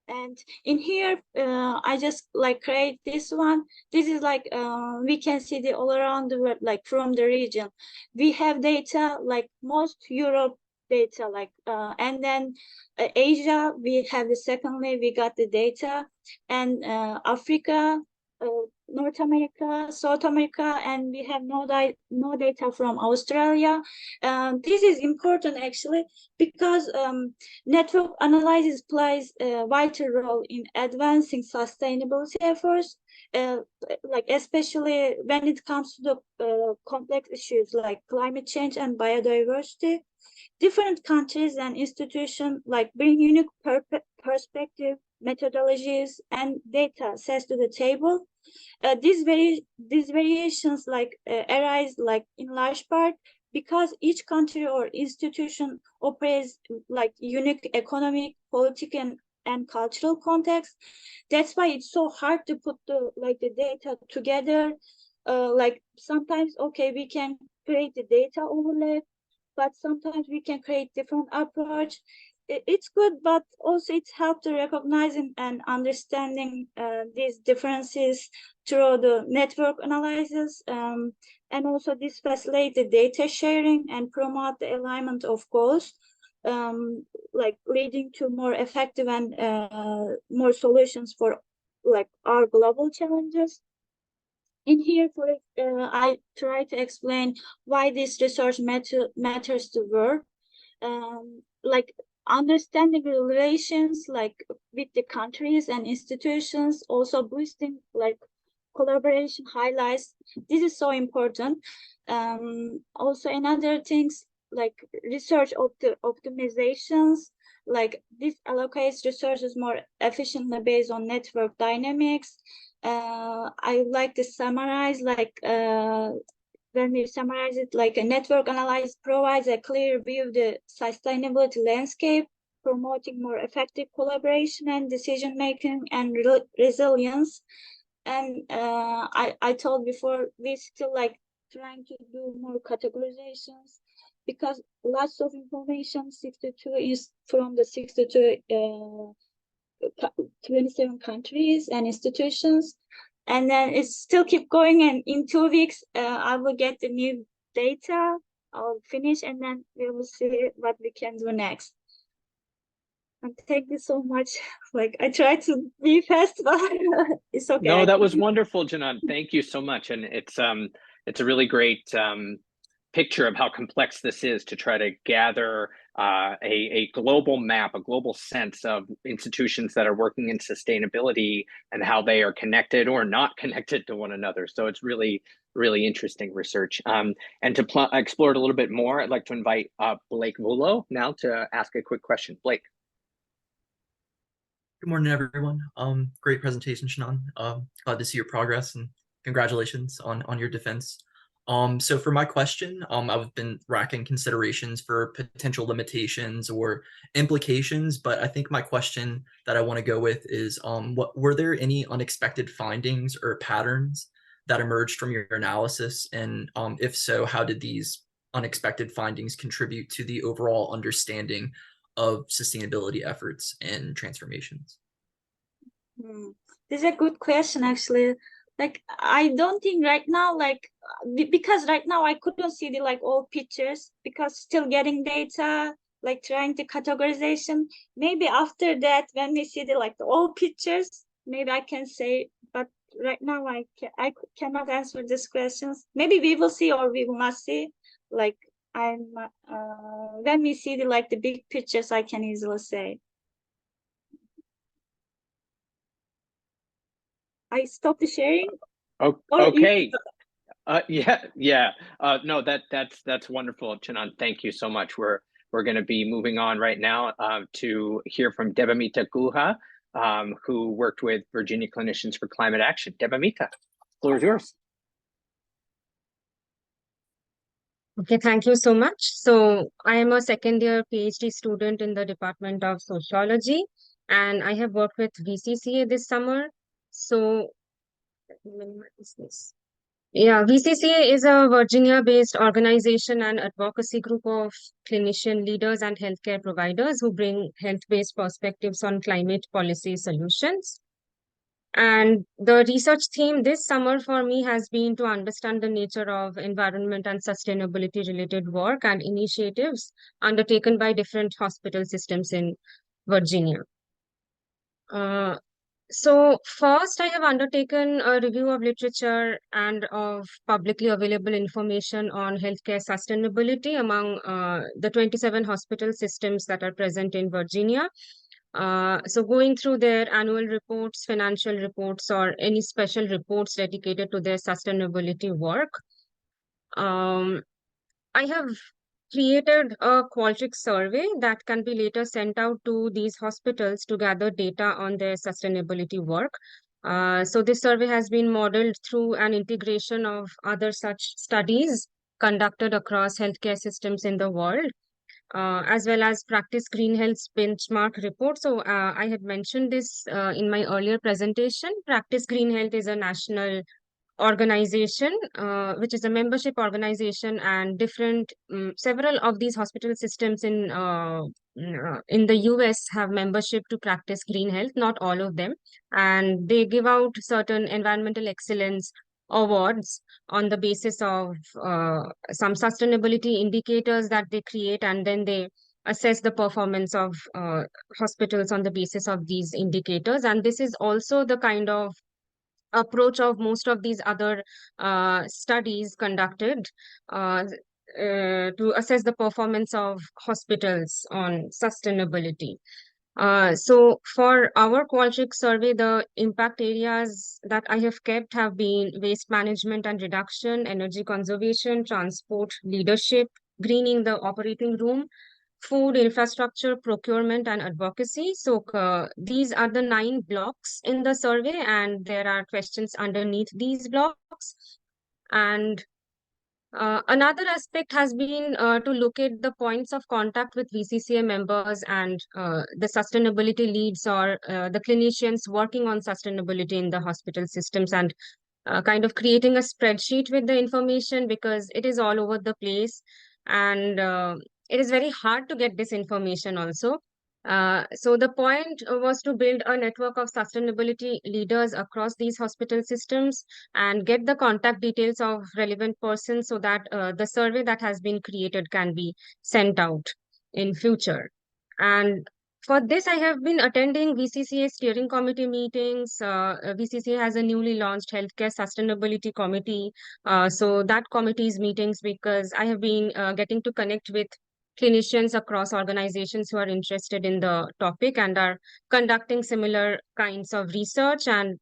And in here, I just like create this one. This is like we can see the all around the world, like from the region. We have data like most Europe data, like and then Asia, we have the secondly, we got the data, and Africa, North America, South America, and we have no data from Australia. This is important actually, because network analysis plays a vital role in advancing sustainability efforts, like especially when it comes to the complex issues like climate change and biodiversity. Different countries and institutions like bring unique perspective, methodologies, and data sets to the table. These variations like arise like in large part because each country or institution operates like unique economic, political, and cultural context. That's why it's so hard to put the data together. Like sometimes, okay, we can create the data overlay, but sometimes we can create different approach. It's good, but also it's helped to recognizing and understanding these differences through the network analysis, and also this facilitate the data sharing and promote the alignment of goals, like leading to more effective and more solutions for like our global challenges. In here, I try to explain why this research matters to work, like understanding relations like with the countries and institutions, also boosting like collaboration highlights. This is so important. Also another things like research optimizations, like this allocates resources more efficiently based on network dynamics. I like to summarize like when we summarize it, like a network analysis provides a clear view of the sustainability landscape, promoting more effective collaboration and decision making and resilience. And I told before, we still like trying to do more categorizations, because lots of information, 62 is from the 62 27 countries and institutions, and then it's still keep going, and in 2 weeks I will get the new data. I'll finish, and then we will see what we can do next. And thank you so much. Like I try to be fast, but it's okay. No, that was wonderful, Janan. Thank you so much. And it's a really great picture of how complex this is to try to gather a global map, a global sense of institutions that are working in sustainability and how they are connected or not connected to one another. So it's really, really interesting research. And to explore it a little bit more, I'd like to invite Blake Vullo now to ask a quick question. Blake. Good morning, everyone. Great presentation, Shannon. Glad to see your progress, and congratulations on your defense. So for my question, I've been racking considerations for potential limitations or implications, but I think my question that I want to go with is, what were there any unexpected findings or patterns that emerged from your analysis? And if so, how did these unexpected findings contribute to the overall understanding of sustainability efforts and transformations? This is a good question, actually. Like I don't think right now, like because right now I couldn't see the like all pictures, because still getting data, like trying the categorization. Maybe after that, when we see the like the all pictures, maybe I can say. But right now I cannot answer these questions. Maybe we will see or we will not see. Like when we see the like the big pictures, I can easily say. I stopped the sharing. Oh, okay. Yeah. No, that's wonderful, Janan. Thank you so much. We're we're going to be moving on right now to hear from Devamita Guha, who worked with Virginia Clinicians for Climate Action. Devamita, the floor is yours. Okay, thank you so much. So I am a second year PhD student in the Department of Sociology, and I have worked with VCCA this summer. So what is this? Yeah, VCCA is a Virginia-based organization and advocacy group of clinician leaders and healthcare providers who bring health-based perspectives on climate policy solutions. And the research theme this summer for me has been to understand the nature of environment and sustainability related work and initiatives undertaken by different hospital systems in Virginia. So first, I have undertaken a review of literature and of publicly available information on healthcare sustainability among the 27 hospital systems that are present in Virginia. So going through their annual reports, financial reports, or any special reports dedicated to their sustainability work. I have created a Qualtrics survey that can be later sent out to these hospitals to gather data on their sustainability work. So this survey has been modeled through an integration of other such studies conducted across healthcare systems in the world, as well as Practice Green Health's benchmark report. So I had mentioned this in my earlier presentation. Practice Green Health is a national organization, which is a membership organization, and several of these hospital systems in the US have membership to Practice Green Health, not all of them. And they give out certain environmental excellence awards on the basis of some sustainability indicators that they create, and then they assess the performance of hospitals on the basis of these indicators. And this is also the kind of approach of most of these other studies conducted to assess the performance of hospitals on sustainability. So for our Qualtrics survey, the impact areas that I have kept have been waste management and reduction, energy conservation, transport, leadership, greening the operating room, food, infrastructure, procurement, and advocacy. So these are the 9 blocks in the survey, and there are questions underneath these blocks. And another aspect has been to locate the points of contact with VCCA members and the sustainability leads or the clinicians working on sustainability in the hospital systems, and kind of creating a spreadsheet with the information, because it is all over the place, and it is very hard to get this information also. So the point was to build a network of sustainability leaders across these hospital systems and get the contact details of relevant persons so that the survey that has been created can be sent out in future. And for this, I have been attending VCCA steering committee meetings. VCCA has a newly launched healthcare sustainability committee. So that committee's meetings, because I have been getting to connect with clinicians across organizations who are interested in the topic and are conducting similar kinds of research. And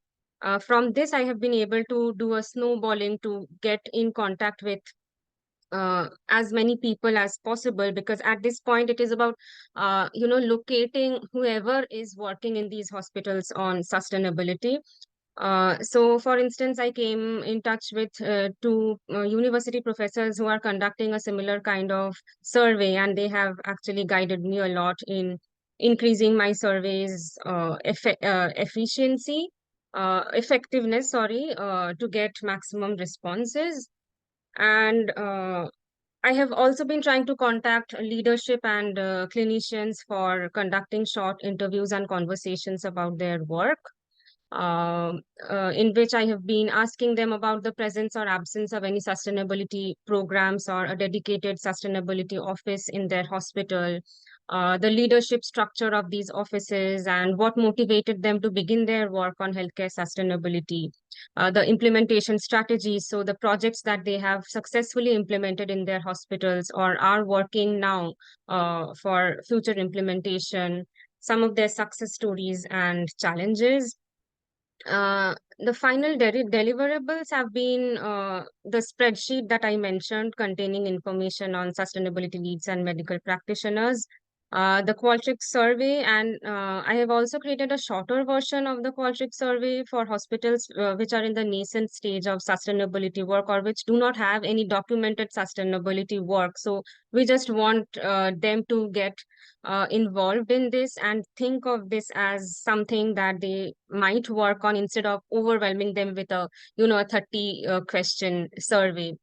from this, I have been able to do a snowballing to get in contact with as many people as possible, because at this point it is about locating whoever is working in these hospitals on sustainability. So for instance, I came in touch with 2 university professors who are conducting a similar kind of survey, and they have actually guided me a lot in increasing my survey's effectiveness, to get maximum responses. And I have also been trying to contact leadership and clinicians for conducting short interviews and conversations about their work, in which I have been asking them about the presence or absence of any sustainability programs or a dedicated sustainability office in their hospital, the leadership structure of these offices, and what motivated them to begin their work on healthcare sustainability, the implementation strategies, so the projects that they have successfully implemented in their hospitals or are working now for future implementation, some of their success stories and challenges. The final deliverables have been the spreadsheet that I mentioned containing information on sustainability leads and medical practitioners, the Qualtrics survey, and I have also created a shorter version of the Qualtrics survey for hospitals which are in the nascent stage of sustainability work or which do not have any documented sustainability work. So we just want them to get involved in this and think of this as something that they might work on instead of overwhelming them with a 30 question survey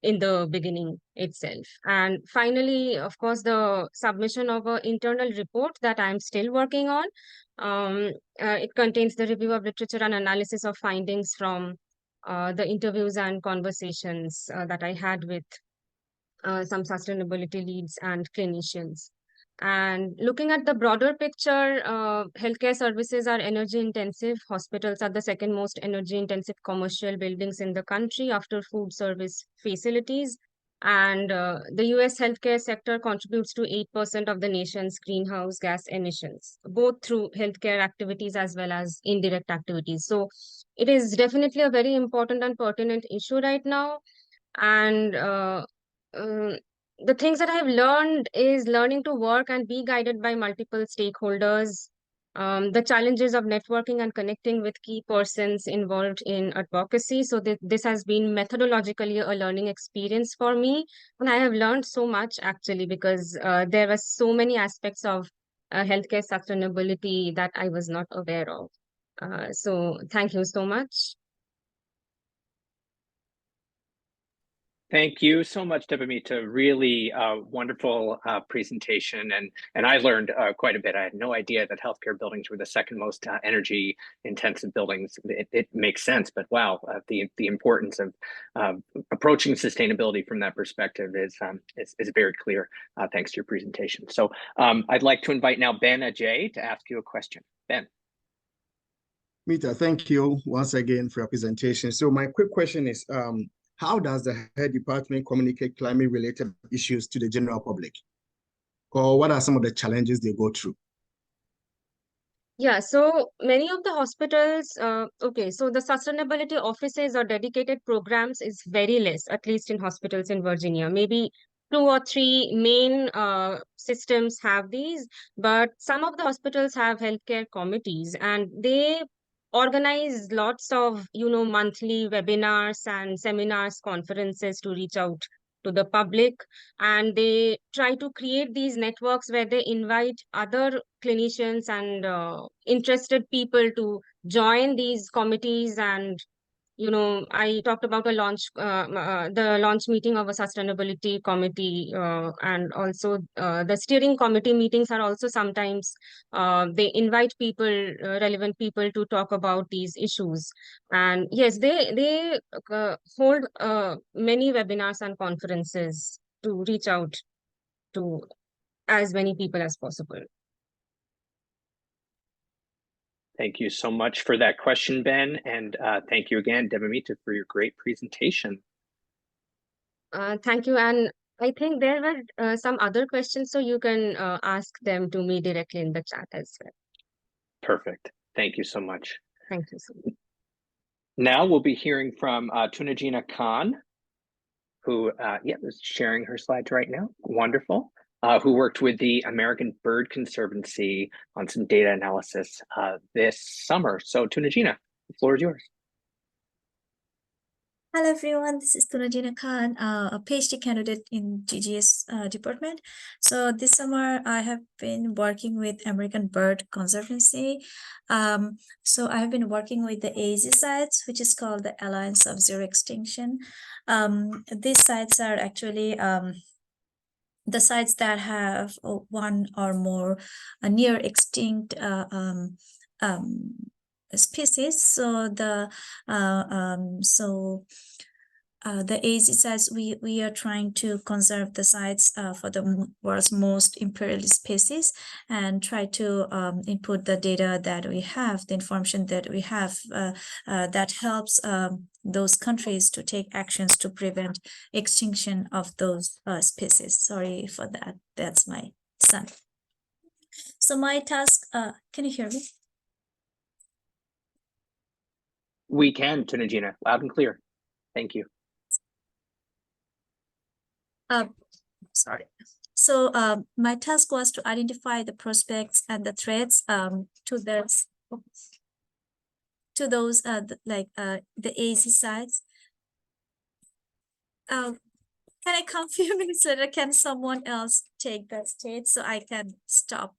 in the beginning itself. And finally, of course, the submission of an internal report that I'm still working on. It contains the review of literature and analysis of findings from the interviews and conversations that I had with some sustainability leads and clinicians. And looking at the broader picture, healthcare services are energy intensive. Hospitals are the second most energy intensive commercial buildings in the country after food service facilities. And the US healthcare sector contributes to 8% of the nation's greenhouse gas emissions, both through healthcare activities as well as indirect activities. So it is definitely a very important and pertinent issue right now. And the things that I've learned is learning to work and be guided by multiple stakeholders, the challenges of networking and connecting with key persons involved in advocacy. So this has been methodologically a learning experience for me. And I have learned so much actually because there were so many aspects of healthcare sustainability that I was not aware of. So thank you so much. Thank you so much, Debamita. Really wonderful presentation, and I learned quite a bit. I had no idea that healthcare buildings were the second most energy intensive buildings. It makes sense, but wow, the importance of approaching sustainability from that perspective is very clear. Thanks to your presentation. So I'd like to invite now Ben Ajay to ask you a question. Ben. Mita, thank you once again for your presentation. So my quick question is, how does the health department communicate climate-related issues to the general public? Or what are some of the challenges they go through? Yeah, so many of the hospitals, okay, so the sustainability offices or dedicated programs is very less, at least in hospitals in Virginia. Maybe 2 or 3 main systems have these, but some of the hospitals have healthcare committees and they organize lots of, monthly webinars and seminars, conferences to reach out to the public, and they try to create these networks where they invite other clinicians and interested people to join these committees. And I talked about the launch meeting of a sustainability committee, and also the steering committee meetings are also sometimes they invite people, relevant people, to talk about these issues. And yes, they hold many webinars and conferences to reach out to as many people as possible. Thank you so much for that question, Ben. And thank you again, Debamita, for your great presentation. Thank you. And I think there were some other questions, so you can ask them to me directly in the chat as well. Perfect. Thank you so much. Thank you so much. Now we'll be hearing from Tunajina Khan, who is sharing her slides right now. Wonderful. Who worked with the American Bird Conservancy on some data analysis this summer. So Tunajina, the floor is yours. Hello everyone, this is Tunajina Khan, a PhD candidate in GGS department. So this summer I have been working with American Bird Conservancy. So I have been working with the ISE sites, which is called the Alliance of Zero Extinction. These sites are actually the sites that have one or more near extinct species. So the ISE sites, we are trying to conserve the sites for the world's most imperialist species and try to input the data that we have, the information that we have that helps those countries to take actions to prevent extinction of those species. Sorry for that. That's my son. So my task, can you hear me? We can, Tunajina, loud and clear. Thank you. Sorry. So my task was to identify the prospects and the threats to those the AZ sites. Can I come a few minutes later? Can someone else take that stage so I can stop?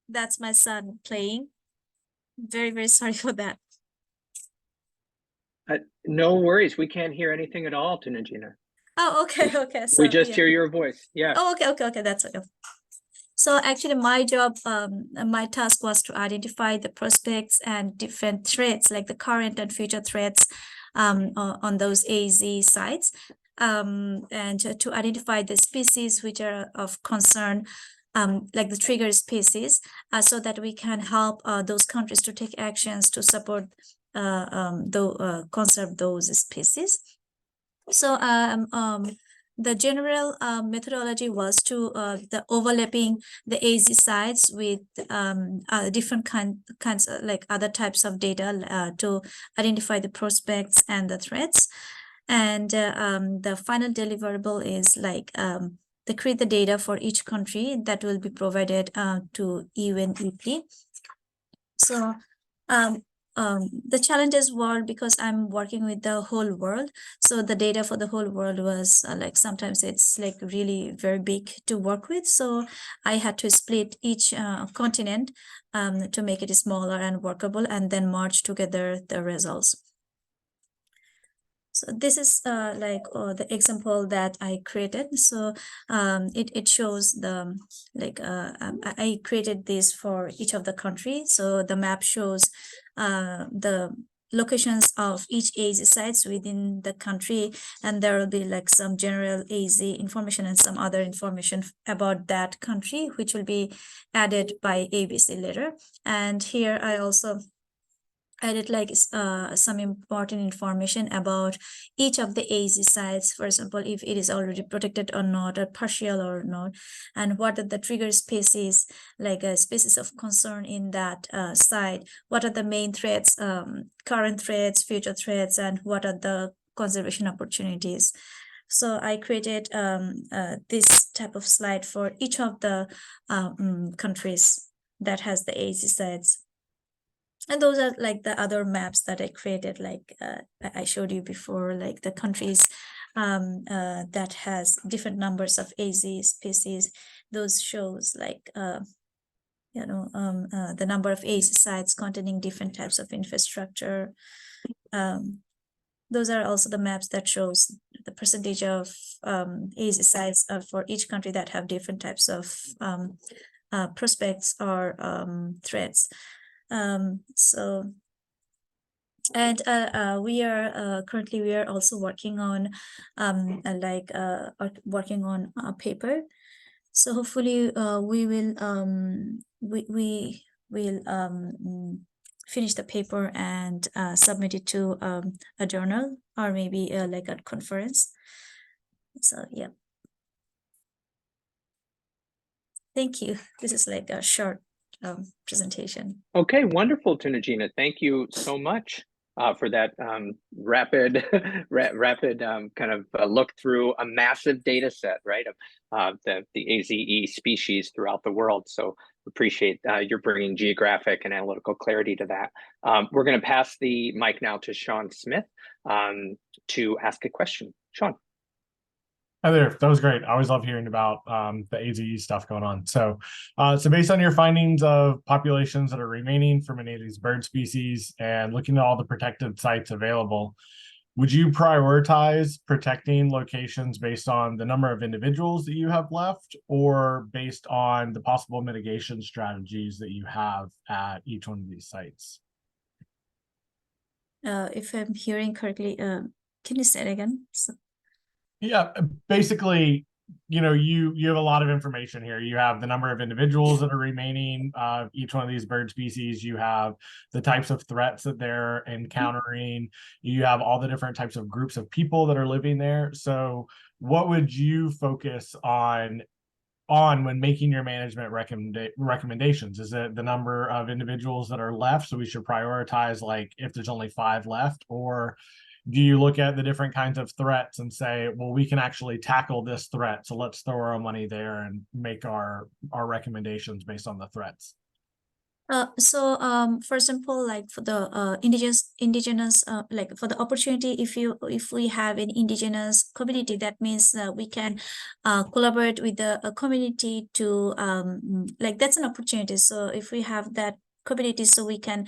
That's my son playing. Very, very sorry for that. No worries. We can't hear anything at all, Tunajina. Oh, okay, okay. So We just yeah. hear your voice. Yeah. Oh, okay. That's okay. So actually my job, my task was to identify the prospects and different threats, like the current and future threats on those AZ sites, and to identify the species which are of concern, like the trigger species, so that we can help those countries to take actions to support conserve those species. So the general methodology was to the overlapping the AZ sites with different kinds of, like other types of data to identify the prospects and the threats. And the final deliverable is like create the data for each country that will be provided to UNEP. So the challenges were because I'm working with the whole world. So the data for the whole world was like sometimes it's like really very big to work with. So I had to split each continent to make it smaller and workable, and then merge together the results. So this is the example that I created. So it shows the I created this for each of the countries. So the map shows the locations of each AZ sites within the country, and there will be like some general AZ information and some other information about that country, which will be added by ABC later. And here I also added like some important information about each of the AZ sites, for example, if it is already protected or not, or partial or not, and what are the trigger species, like a species of concern in that site, what are the main threats, current threats, future threats, and what are the conservation opportunities. So I created this type of slide for each of the countries that has the AZ sites. And those are like the other maps that I created, like I showed you before, like the countries that has different numbers of AZ species. Those shows like, the number of AZ sites containing different types of infrastructure. Those are also the maps that shows the percentage of AZ sites for each country that have different types of prospects or threats. We are currently also working on working on a paper. So hopefully we will finish the paper and submit it to a journal or maybe like a conference. So yeah. Thank you. This is like a short presentation. Okay, wonderful, Tunajina. Thank you so much for that rapid kind of look through a massive data set, right, of the AZE species throughout the world. So appreciate you're bringing geographic and analytical clarity to that. We're going to pass the mic now to Sean Smith to ask a question. Sean. Hi there. That was great. I always love hearing about the AZE stuff going on. So, based on your findings of populations that are remaining for many of these bird species and looking at all the protected sites available, would you prioritize protecting locations based on the number of individuals that you have left, or based on the possible mitigation strategies that you have at each one of these sites? If I'm hearing correctly, can you say it again? Yeah, basically, you have a lot of information here. You have the number of individuals that are remaining each one of these bird species. You have the types of threats that they're encountering. You have all the different types of groups of people that are living there. So what would you focus on on when making your management recommendations? Is it the number of individuals that are left, so we should prioritize like if there's only 5 left, or do you look at the different kinds of threats and say, well, we can actually tackle this threat, so let's throw our money there and make our recommendations based on the threats? For example, like for the indigenous like for the opportunity, if we have an indigenous community, that means we can collaborate with the community to like that's an opportunity. So if we have that community, so we can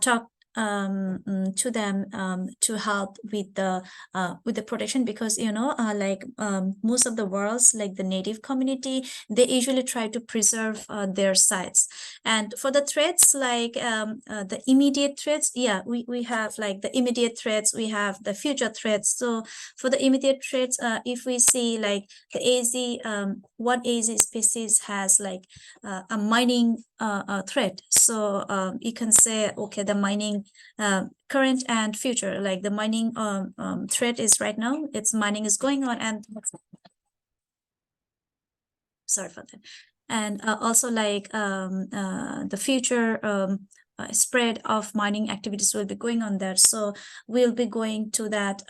talk to them to help with the protection, because like most of the worlds, like the native community, they usually try to preserve their sites. And for the threats, like the immediate threats, yeah, we have like the immediate threats, we have the future threats. So for the immediate threats, if we see like the AZ, one AZ species has like a mining threat. So you can say, okay, the mining current and future, like the mining threat is right now, its mining is going on, and sorry for that. And also like the future spread of mining activities will be going on there. So we'll be going to that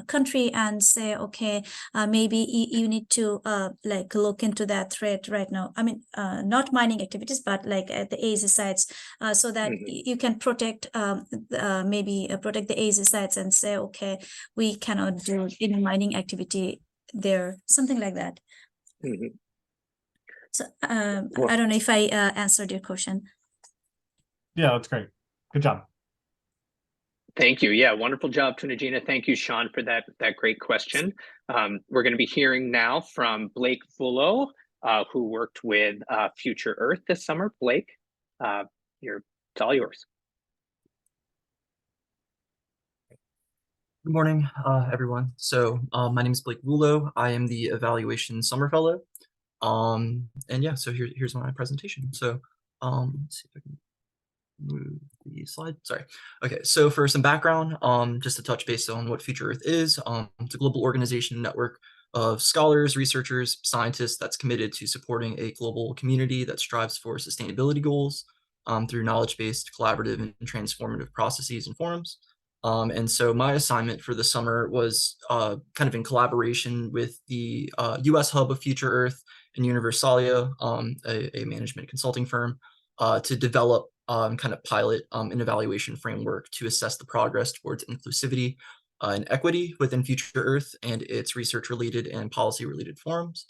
country and say, okay, maybe you need to like look into that threat right now. I mean, not mining activities, but like at the AZ sites, so that you can protect maybe protect the AZ sites and say, okay, we cannot do any mining activity there, something like that. So I don't know if I answered your question. Yeah, that's great. Good job. Thank you. Yeah, wonderful job, Tunajina. Thank you, Sean, for that great question. We're going to be hearing now from Blake Fullo, who worked with Future Earth this summer. Blake, it's all yours. Good morning, everyone. So my name is Blake Fullo. I am the Evaluation Summer Fellow. And yeah, so here's my presentation. So let's see if I can move the slide. Sorry. Okay, so for some background, just to touch base on what Future Earth is, it's a global organization and network of scholars, researchers, scientists that's committed to supporting a global community that strives for sustainability goals through knowledge-based, collaborative, and transformative processes and forums. And so my assignment for the summer was kind of in collaboration with the US Hub of Future Earth and Universalia, a management consulting firm, to develop kind of pilot an evaluation framework to assess the progress towards inclusivity and equity within Future Earth and its research-related and policy-related forums.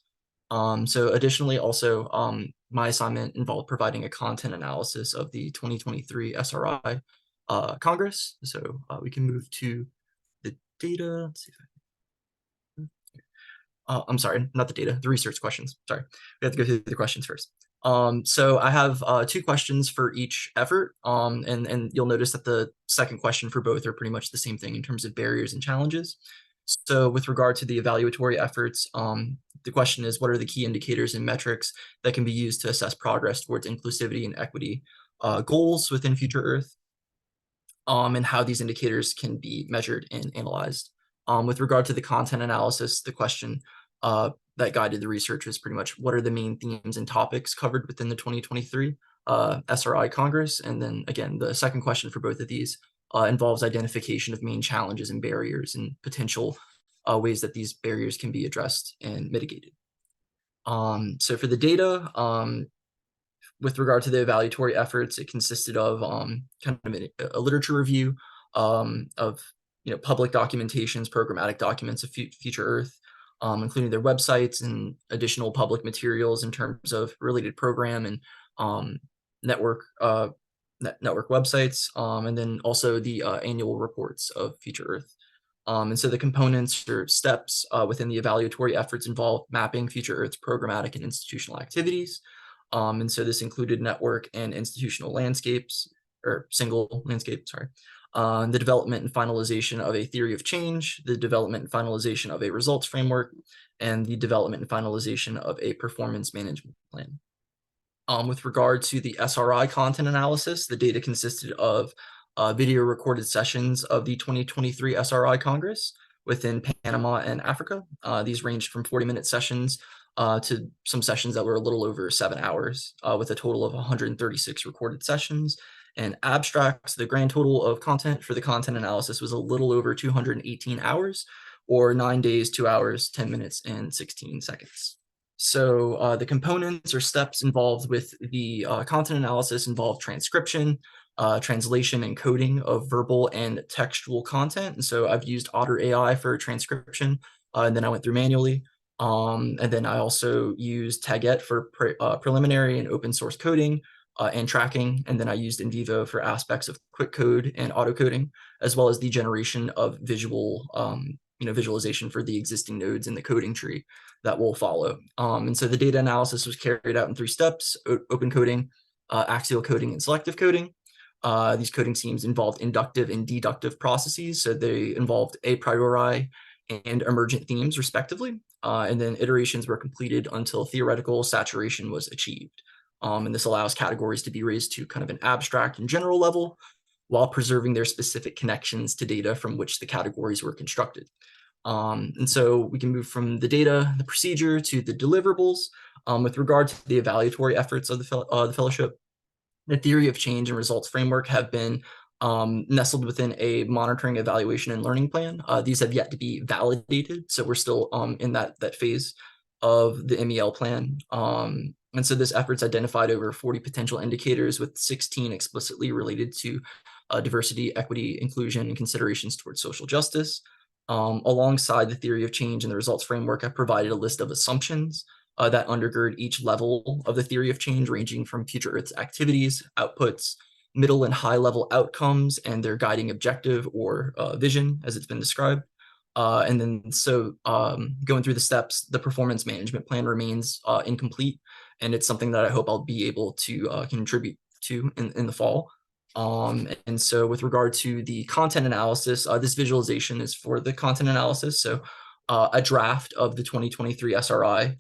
So additionally, also, my assignment involved providing a content analysis of the 2023 SRI Congress. So we can move to the data. Let's see if I'm sorry, not the data, the research questions. Sorry, we have to go through the questions first. So I have 2 questions for each effort, and you'll notice that the second question for both are pretty much the same thing in terms of barriers and challenges. So with regard to the evaluatory efforts, the question is, what are the key indicators and metrics that can be used to assess progress towards inclusivity and equity goals within Future Earth, and how these indicators can be measured and analyzed. With regard to the content analysis, the question that guided the research was pretty much what are the main themes and topics covered within the 2023 SRI Congress. And then again, the second question for both of these involves identification of main challenges and barriers and potential ways that these barriers can be addressed and mitigated. So for the data, with regard to the evaluatory efforts, it consisted of kind of a literature review of public documentations, programmatic documents of Future Earth, including their websites and additional public materials in terms of related program and network websites, and then also the annual reports of Future Earth. And so the components or steps within the evaluatory efforts involve mapping Future Earth's programmatic and institutional activities. And so this included network and institutional landscapes, or single landscape, sorry. The development and finalization of a theory of change, the development and finalization of a results framework, and the development and finalization of a performance management plan. With regard to the SRI content analysis, the data consisted of video recorded sessions of the 2023 SRI Congress within Panama and Africa. These ranged from 40-minute sessions to some sessions that were a little over 7 hours, with a total of 136 recorded sessions. And abstracts, the grand total of content for the content analysis was a little over 218 hours, or 9 days, 2 hours, 10 minutes, and 16 seconds. So the components or steps involved with the content analysis involve transcription, translation and coding of verbal and textual content. And so I've used Otter AI for transcription, and then I went through manually. And then I also used Taget for preliminary and open source coding and tracking. And then I used NVivo for aspects of quick code and auto coding, as well as the generation of visual, visualization for the existing nodes in the coding tree that will follow. And so the data analysis was carried out in 3 steps: open coding, axial coding, and selective coding. These coding schemes involved inductive and deductive processes. So they involved a priori and emergent themes, respectively. And then iterations were completed until theoretical saturation was achieved. And this allows categories to be raised to kind of an abstract and general level while preserving their specific connections to data from which the categories were constructed. And so we can move from the data, the procedure, to the deliverables. With regard to the evaluatory efforts of the fellowship, the theory of change and results framework have been nestled within a monitoring, evaluation, and learning plan. These have yet to be validated, so we're still in that phase of the MEL plan. And so this effort's identified over 40 potential indicators, with 16 explicitly related to diversity, equity, inclusion, and considerations towards social justice. Alongside the theory of change and the results framework, I've provided a list of assumptions that undergird each level of the theory of change, ranging from Future Earth's activities, outputs, middle and high level outcomes, and their guiding objective or vision, as it's been described. And then so going through the steps, the performance management plan remains incomplete, and it's something that I hope I'll be able to contribute to in the fall. And so with regard to the content analysis, this visualization is for the content analysis. So a draft of the 2023 SRI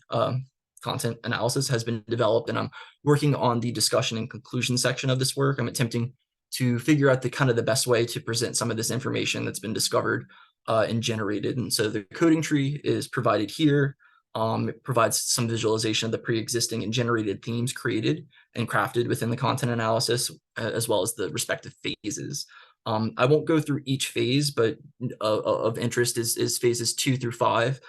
content analysis has been developed, and I'm working on the discussion and conclusion section of this work. I'm attempting to figure out the best way to present some of this information that's been discovered and generated. And so the coding tree is provided here. It provides some visualization of the pre-existing and generated themes created and crafted within the content analysis, as well as the respective phases. I won't go through each phase, but of interest is phases 2 through 5,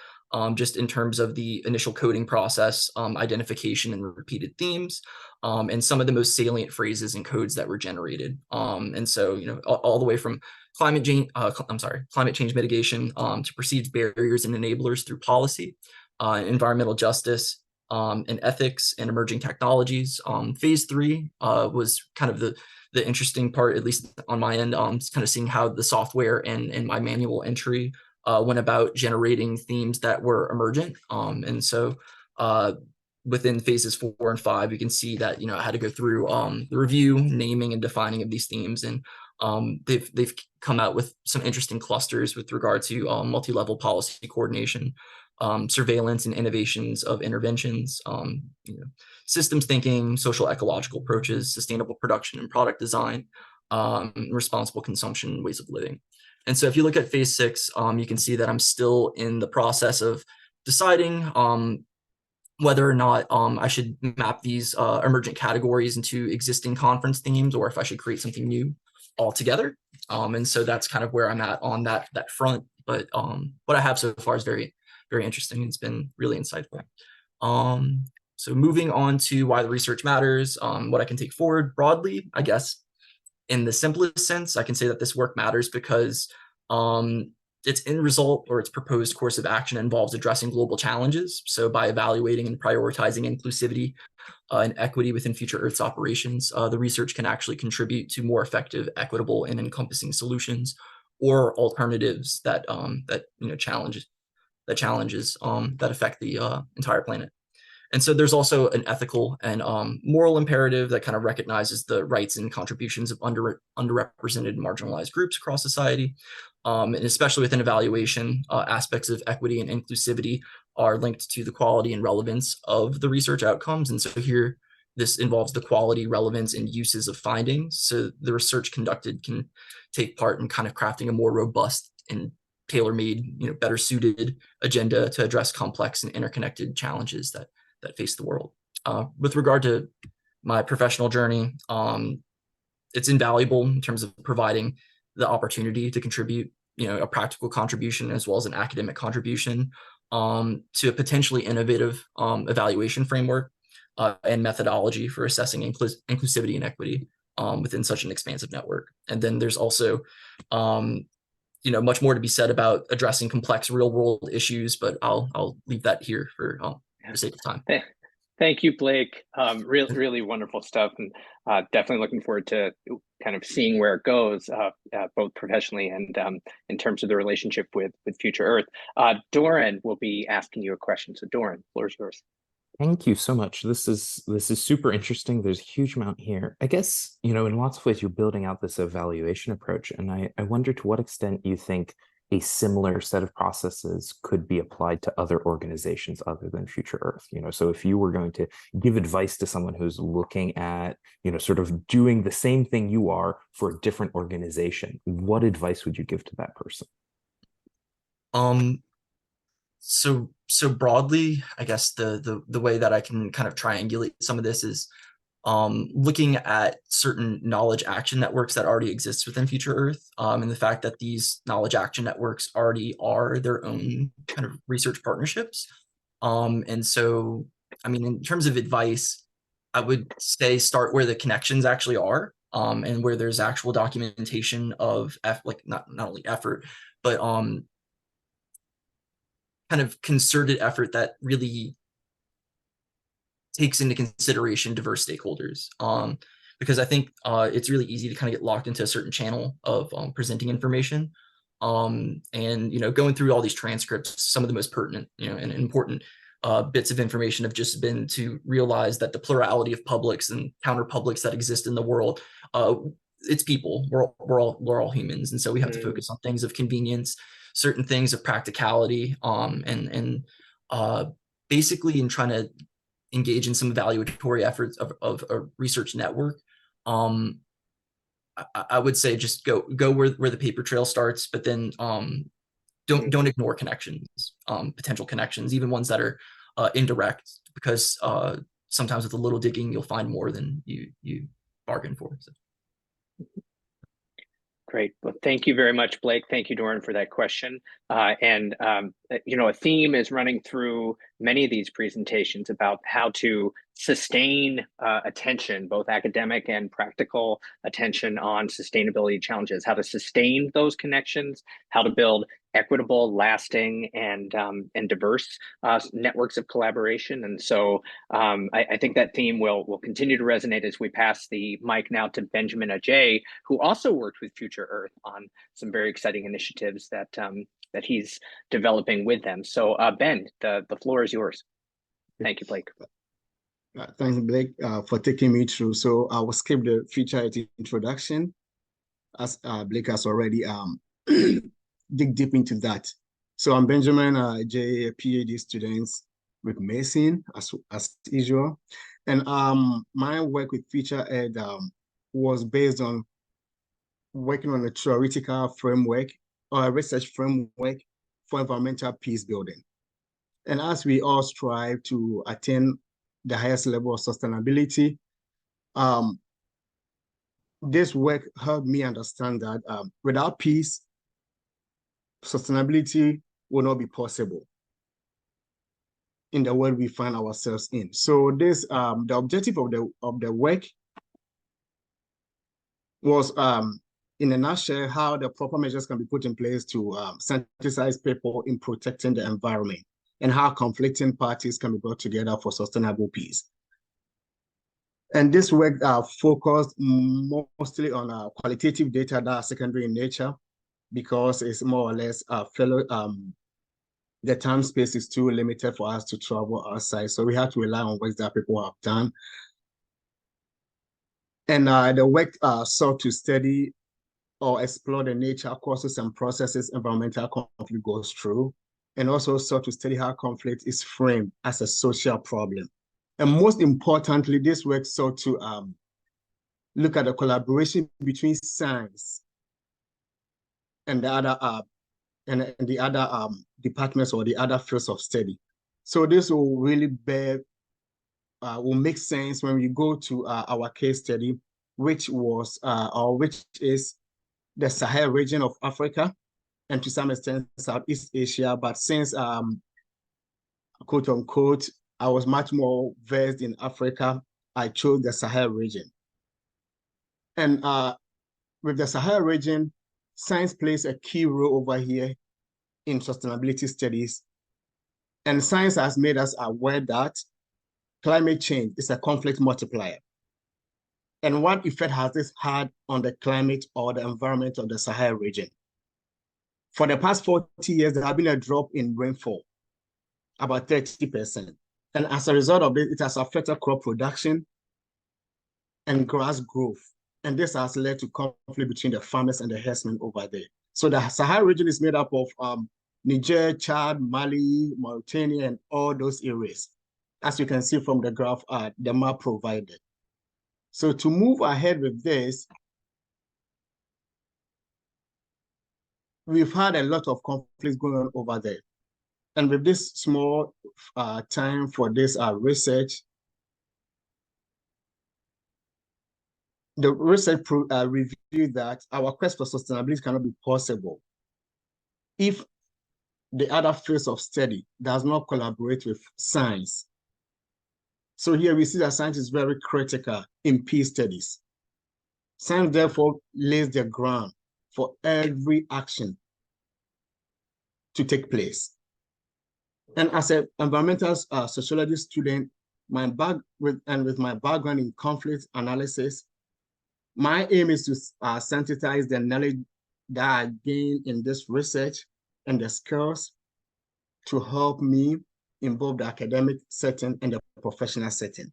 just in terms of the initial coding process, identification and repeated themes, and some of the most salient phrases and codes that were generated. And so, all the way from climate change mitigation to perceived barriers and enablers through policy, environmental justice, and ethics and emerging technologies. Phase 3 was kind of the interesting part, at least on my end, kind of seeing how the software and my manual entry went about generating themes that were emergent. And so within phases 4 and 5, you can see that, I had to go through the review, naming, and defining of these themes. And they've come out with some interesting clusters with regard to multi-level policy coordination, surveillance and innovations of interventions, systems thinking, social ecological approaches, sustainable production and product design, responsible consumption, ways of living. And so if you look at phase 6, you can see that I'm still in the process of deciding whether or not I should map these emergent categories into existing conference themes, or if I should create something new altogether. And so that's kind of where I'm at on that front. But what I have so far is very, very interesting. It's been really insightful. So moving on to why the research matters, what I can take forward broadly, I guess, in the simplest sense, I can say that this work matters because its end result or its proposed course of action involves addressing global challenges. So by evaluating and prioritizing inclusivity and equity within Future Earth's operations, the research can actually contribute to more effective, equitable, and encompassing solutions or alternatives that challenges that affect the entire planet. And so there's also an ethical and moral imperative that kind of recognizes the rights and contributions of underrepresented and marginalized groups across society. And especially within evaluation, aspects of equity and inclusivity are linked to the quality and relevance of the research outcomes. And so here, this involves the quality, relevance, and uses of findings. So the research conducted can take part in kind of crafting a more robust and tailor-made, better suited agenda to address complex and interconnected challenges that face the world. With regard to my professional journey, it's invaluable in terms of providing the opportunity to contribute, a practical contribution as well as an academic contribution to a potentially innovative evaluation framework and methodology for assessing inclusivity and equity within such an expansive network. And then there's also, much more to be said about addressing complex real-world issues, but I'll leave that here for the sake of time. Thank you, Blake. Really wonderful stuff, and definitely looking forward to kind of seeing where it goes, both professionally and in terms of the relationship with Future Earth. Doran will be asking you a question. So Doran, the floor is yours. Thank you so much. This is super interesting. There's a huge amount here. I guess, in lots of ways, you're building out this evaluation approach, and I wonder to what extent you think a similar set of processes could be applied to other organizations other than Future Earth. So if you were going to give advice to someone who's looking at, sort of doing the same thing you are for a different organization, what advice would you give to that person? So broadly, I guess the way that I can kind of triangulate some of this is looking at certain knowledge action networks that already exist within Future Earth, and the fact that these knowledge action networks already are their own kind of research partnerships. And so, in terms of advice, I would say start where the connections actually are, and where there's actual documentation of not only effort, but kind of concerted effort that really takes into consideration diverse stakeholders, because I think it's really easy to kind of get locked into a certain channel of presenting information, and going through all these transcripts. Some of the most pertinent and important bits of information have just been to realize that the plurality of publics and counter publics that exist in the world, it's people. We're all humans, and so we have to focus on things of convenience, certain things of practicality, and basically in trying to engage in some evaluatory efforts of a research network. I would say just go where the paper trail starts, but then don't ignore connections, potential connections, even ones that are indirect, because sometimes with a little digging you'll find more than you bargain for. So. Great. Well, thank you very much, Blake. Thank you, Doran, for that question. And a theme is running through many of these presentations about how to sustain attention, both academic and practical attention on sustainability challenges, how to sustain those connections, how to build equitable, lasting, and diverse networks of collaboration. And so I think that theme will continue to resonate as we pass the mic now to Benjamin Ajay, who also worked with Future Earth on some very exciting initiatives that he's developing with them. So Ben, the floor is yours. Thank you, Blake. Thanks, Blake, for taking me through. So I will skip the Future Earth introduction, as Blake has already dig deep into that. So I'm Benjamin Ajay, a PhD student with Mason, as usual. And my work with Future Earth was based on working on a theoretical framework or a research framework for environmental peace building. And as we all strive to attain the highest level of sustainability, this work helped me understand that without peace, sustainability will not be possible in the world we find ourselves in. So this, the objective of the work was, in a nutshell, how the proper measures can be put in place to synthesize people in protecting the environment, and how conflicting parties can be brought together for sustainable peace. And this work focused mostly on qualitative data that are secondary in nature, because it's more or less the time space is too limited for us to travel outside. So we have to rely on work that people have done. And the work sought to study or explore the nature, causes, and processes environmental conflict goes through, and also sought to study how conflict is framed as a social problem. And most importantly, this work sought to look at the collaboration between science and the other and the other departments or the other fields of study. So this will really will make sense when we go to our case study, which is the Sahel region of Africa, and to some extent Southeast Asia. But since quote unquote, I was much more versed in Africa, I chose the Sahel region. And with the Sahel region, science plays a key role over here in sustainability studies. And science has made us aware that climate change is a conflict multiplier. And what effect has this had on the climate or the environment of the Sahel region? For the past 40 years, there has been a drop in rainfall, about 30%. And as a result of this, it has affected crop production and grass growth. And this has led to conflict between the farmers and the herdsmen over there. So the Sahel region is made up of Niger, Chad, Mali, Mauritania, and all those areas, as you can see from the graph, the map provided. So to move ahead with this, we've had a lot of conflicts going on over there. And with this small time for this research, the research revealed that our quest for sustainability cannot be possible if the other fields of study does not collaborate with science. So here we see that science is very critical in peace studies. Science therefore lays the ground for every action to take place. And as an environmental sociology student, with my background in conflict analysis, my aim is to synthesize the knowledge that I gained in this research and the skills to help me in both the academic setting and the professional setting.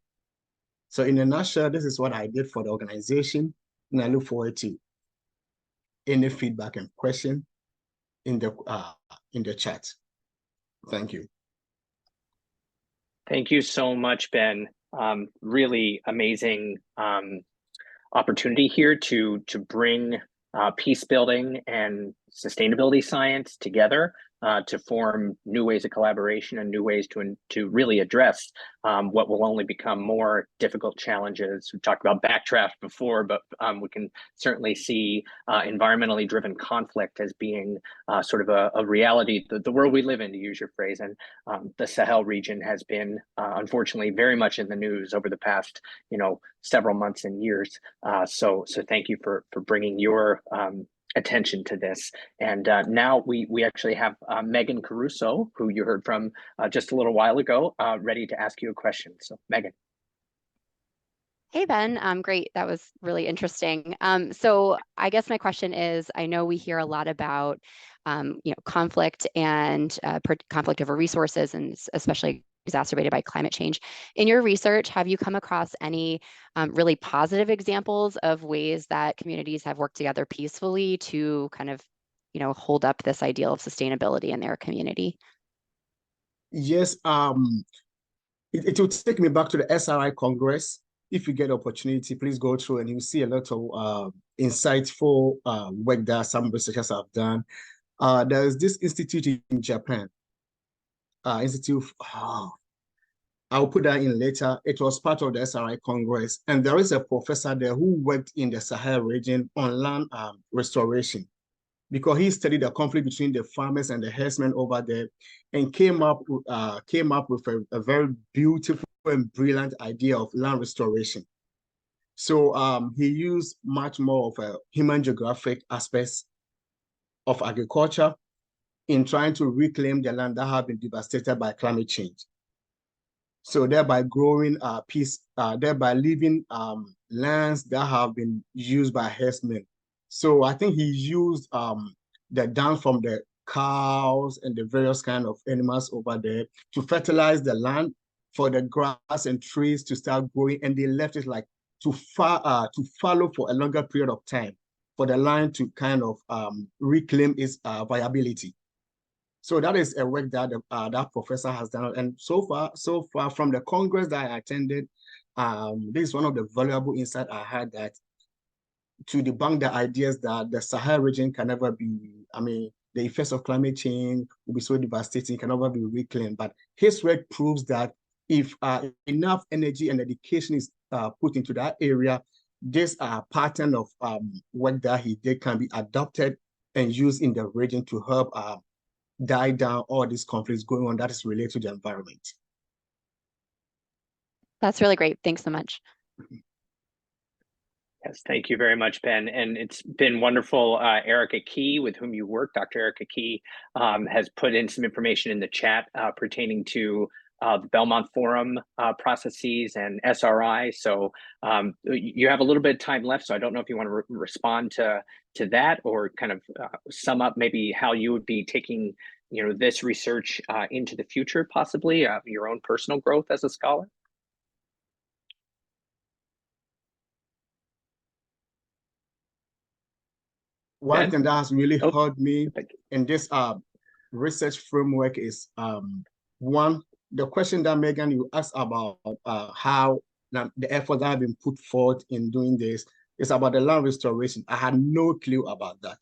So in a nutshell, this is what I did for the organization, and I look forward to any feedback and question in the chat. Thank you. Thank you so much, Ben. Really amazing opportunity here to bring peace building and sustainability science together to form new ways of collaboration and new ways to really address what will only become more difficult challenges. We talked about backdraft before, but we can certainly see environmentally driven conflict as being sort of a reality, the world we live in, to use your phrase. And the Sahel region has been unfortunately very much in the news over the past, several months and years. So thank you for bringing your attention to this. And now we actually have Megan Caruso, who you heard from just a little while ago, ready to ask you a question. So Megan. Hey, Ben. Great. That was really interesting. So I guess my question is, I know we hear a lot about, conflict and conflict over resources, and especially exacerbated by climate change. In your research, have you come across any really positive examples of ways that communities have worked together peacefully to kind of, hold up this ideal of sustainability in their community? Yes, it will take me back to the SRI Congress. If you get opportunity, please go through and you'll see a lot of insightful work that some researchers have done. There's this institute in Japan, I'll put that in later. It was part of the SRI Congress, and there is a professor there who worked in the Sahel region on land restoration, because he studied the conflict between the farmers and the herdsmen over there, and came up with a very beautiful and brilliant idea of land restoration. So he used much more of a human geographic aspects of agriculture in trying to reclaim the land that have been devastated by climate change. So thereby growing peace, thereby leaving lands that have been used by herdsmen. So I think he used the dung from the cows and the various kind of animals over there to fertilize the land for the grass and trees to start growing, and they left it like to follow for a longer period of time for the land to kind of reclaim its viability. So that is a work that that professor has done. And so far from the Congress that I attended, this is one of the valuable insights I had, that to debunk the ideas that the Sahel region can never be, the effects of climate change will be so devastating, it can never be reclaimed. But his work proves that if enough energy and dedication is put into that area, this pattern of work that he did can be adopted and used in the region to help die down all these conflicts going on that is related to the environment. That's really great. Thanks so much. Yes, thank you very much, Ben. And it's been wonderful. Erica Key, with whom you work, Dr. Erica Key, has put in some information in the chat pertaining to the Belmont Forum processes and SRI. So you have a little bit of time left, so I don't know if you want to respond to that or kind of sum up maybe how you would be taking this research into the future, possibly your own personal growth as a scholar. One thing that has really helped me in this research framework is one, the question that Megan, you asked about how the effort that have been put forth in doing this is about the land restoration. I had no clue about that.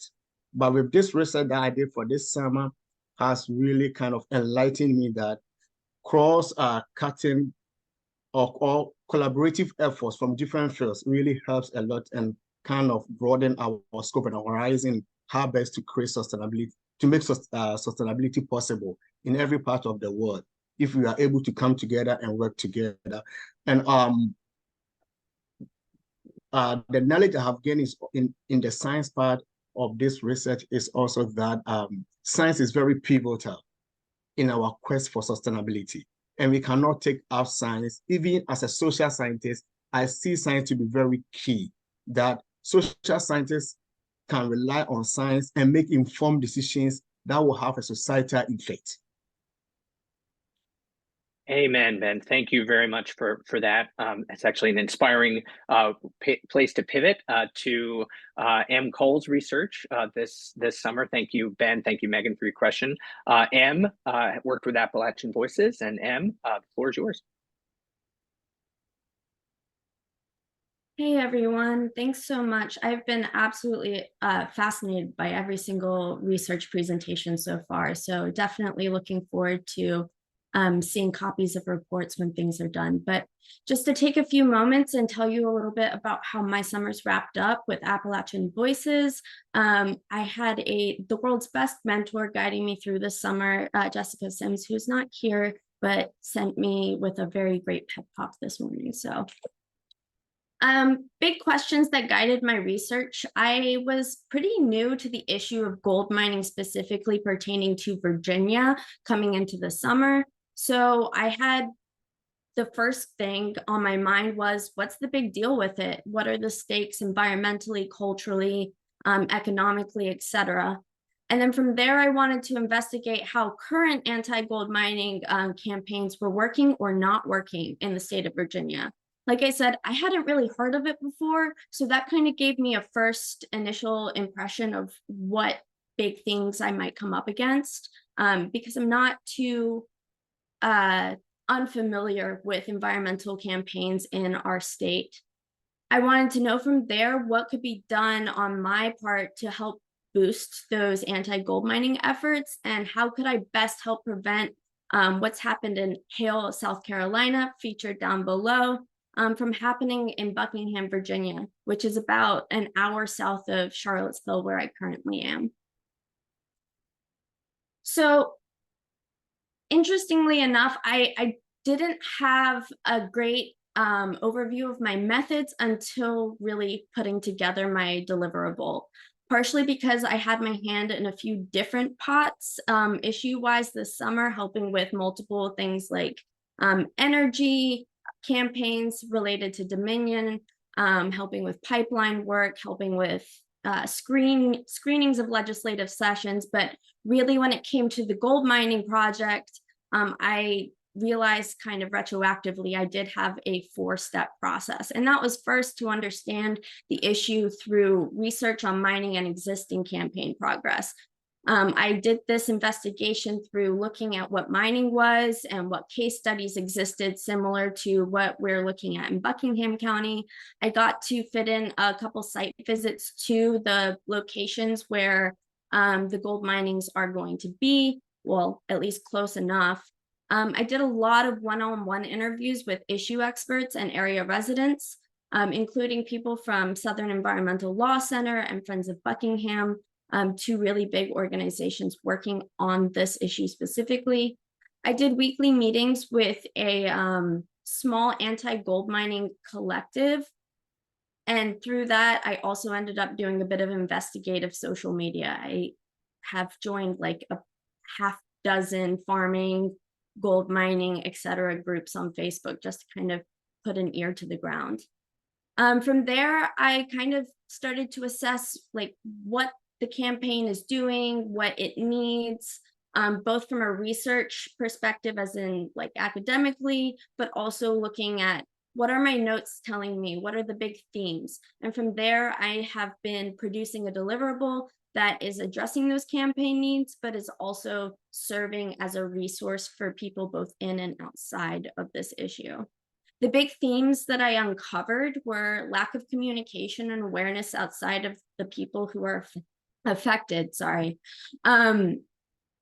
But with this research that I did for this summer has really kind of enlightened me that cross-cutting or collaborative efforts from different fields really helps a lot and kind of broaden our scope and our horizon, how best to create sustainability, to make sustainability possible in every part of the world, if we are able to come together and work together. And the knowledge I have gained is in the science part of this research is also that science is very pivotal in our quest for sustainability. And we cannot take out science. Even as a social scientist, I see science to be very key, that social scientists can rely on science and make informed decisions that will have a societal effect. Amen, Ben. Thank you very much for that. It's actually an inspiring place to pivot to M. Cole's research this summer. Thank you, Ben. Thank you, Megan, for your question. M worked with Appalachian Voices, and M, the floor is yours. Hey everyone, thanks so much. I've been absolutely fascinated by every single research presentation so far. So definitely looking forward to seeing copies of reports when things are done. But just to take a few moments and tell you a little bit about how my summer's wrapped up with Appalachian Voices. I had the world's best mentor guiding me through this summer, Jessica Sims, who's not here, but sent me with a very great pep talk this morning. So big questions that guided my research. I was pretty new to the issue of gold mining, specifically pertaining to Virginia coming into the summer. So I had the first thing on my mind was, what's the big deal with it? What are the stakes environmentally, culturally, economically, etc.? And then from there, I wanted to investigate how current anti-gold mining campaigns were working or not working in the state of Virginia. Like I said, I hadn't really heard of it before, so that kind of gave me a first initial impression of what big things I might come up against, because I'm not too unfamiliar with environmental campaigns in our state. I wanted to know from there what could be done on my part to help boost those anti-gold mining efforts, and how could I best help prevent what's happened in Hale, South Carolina, featured down below, from happening in Buckingham, Virginia, which is about an hour south of Charlottesville, where I currently am. So interestingly enough, I didn't have a great overview of my methods until really putting together my deliverable, partially because I had my hand in a few different pots issue-wise this summer, helping with multiple things like energy campaigns related to Dominion, helping with pipeline work, helping with screenings of legislative sessions. But really, when it came to the gold mining project, I realized kind of retroactively I did have a 4-step process. And that was first to understand the issue through research on mining and existing campaign progress. I did this investigation through looking at what mining was and what case studies existed similar to what we're looking at in Buckingham County. I got to fit in a couple site visits to the locations where the gold minings are going to be, well, at least close enough. I did a lot of one-on-one interviews with issue experts and area residents, including people from Southern Environmental Law Center and Friends of Buckingham, two really big organizations working on this issue specifically. I did weekly meetings with a small anti-gold mining collective. And through that, I also ended up doing a bit of investigative social media. I have joined like a half dozen farming, gold mining, etc. groups on Facebook just to kind of put an ear to the ground. From there, I kind of started to assess like what the campaign is doing, what it needs, both from a research perspective, as in like academically, but also looking at what are my notes telling me? What are the big themes? And from there, I have been producing a deliverable that is addressing those campaign needs, but is also serving as a resource for people both in and outside of this issue. The big themes that I uncovered were lack of communication and awareness outside of the people who are affected,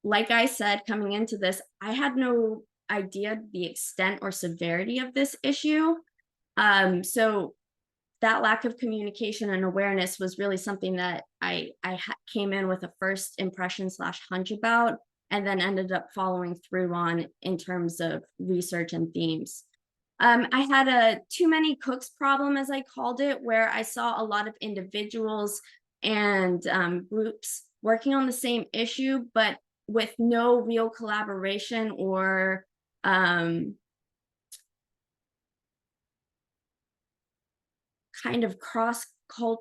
like I said, coming into this, I had no idea the extent or severity of this issue. So that lack of communication and awareness was really something that I came in with a first impression / hunch about, and then ended up following through on in terms of research and themes. I had a too many cooks problem, as I called it, where I saw a lot of individuals and groups working on the same issue, but with no real collaboration or kind of cross-group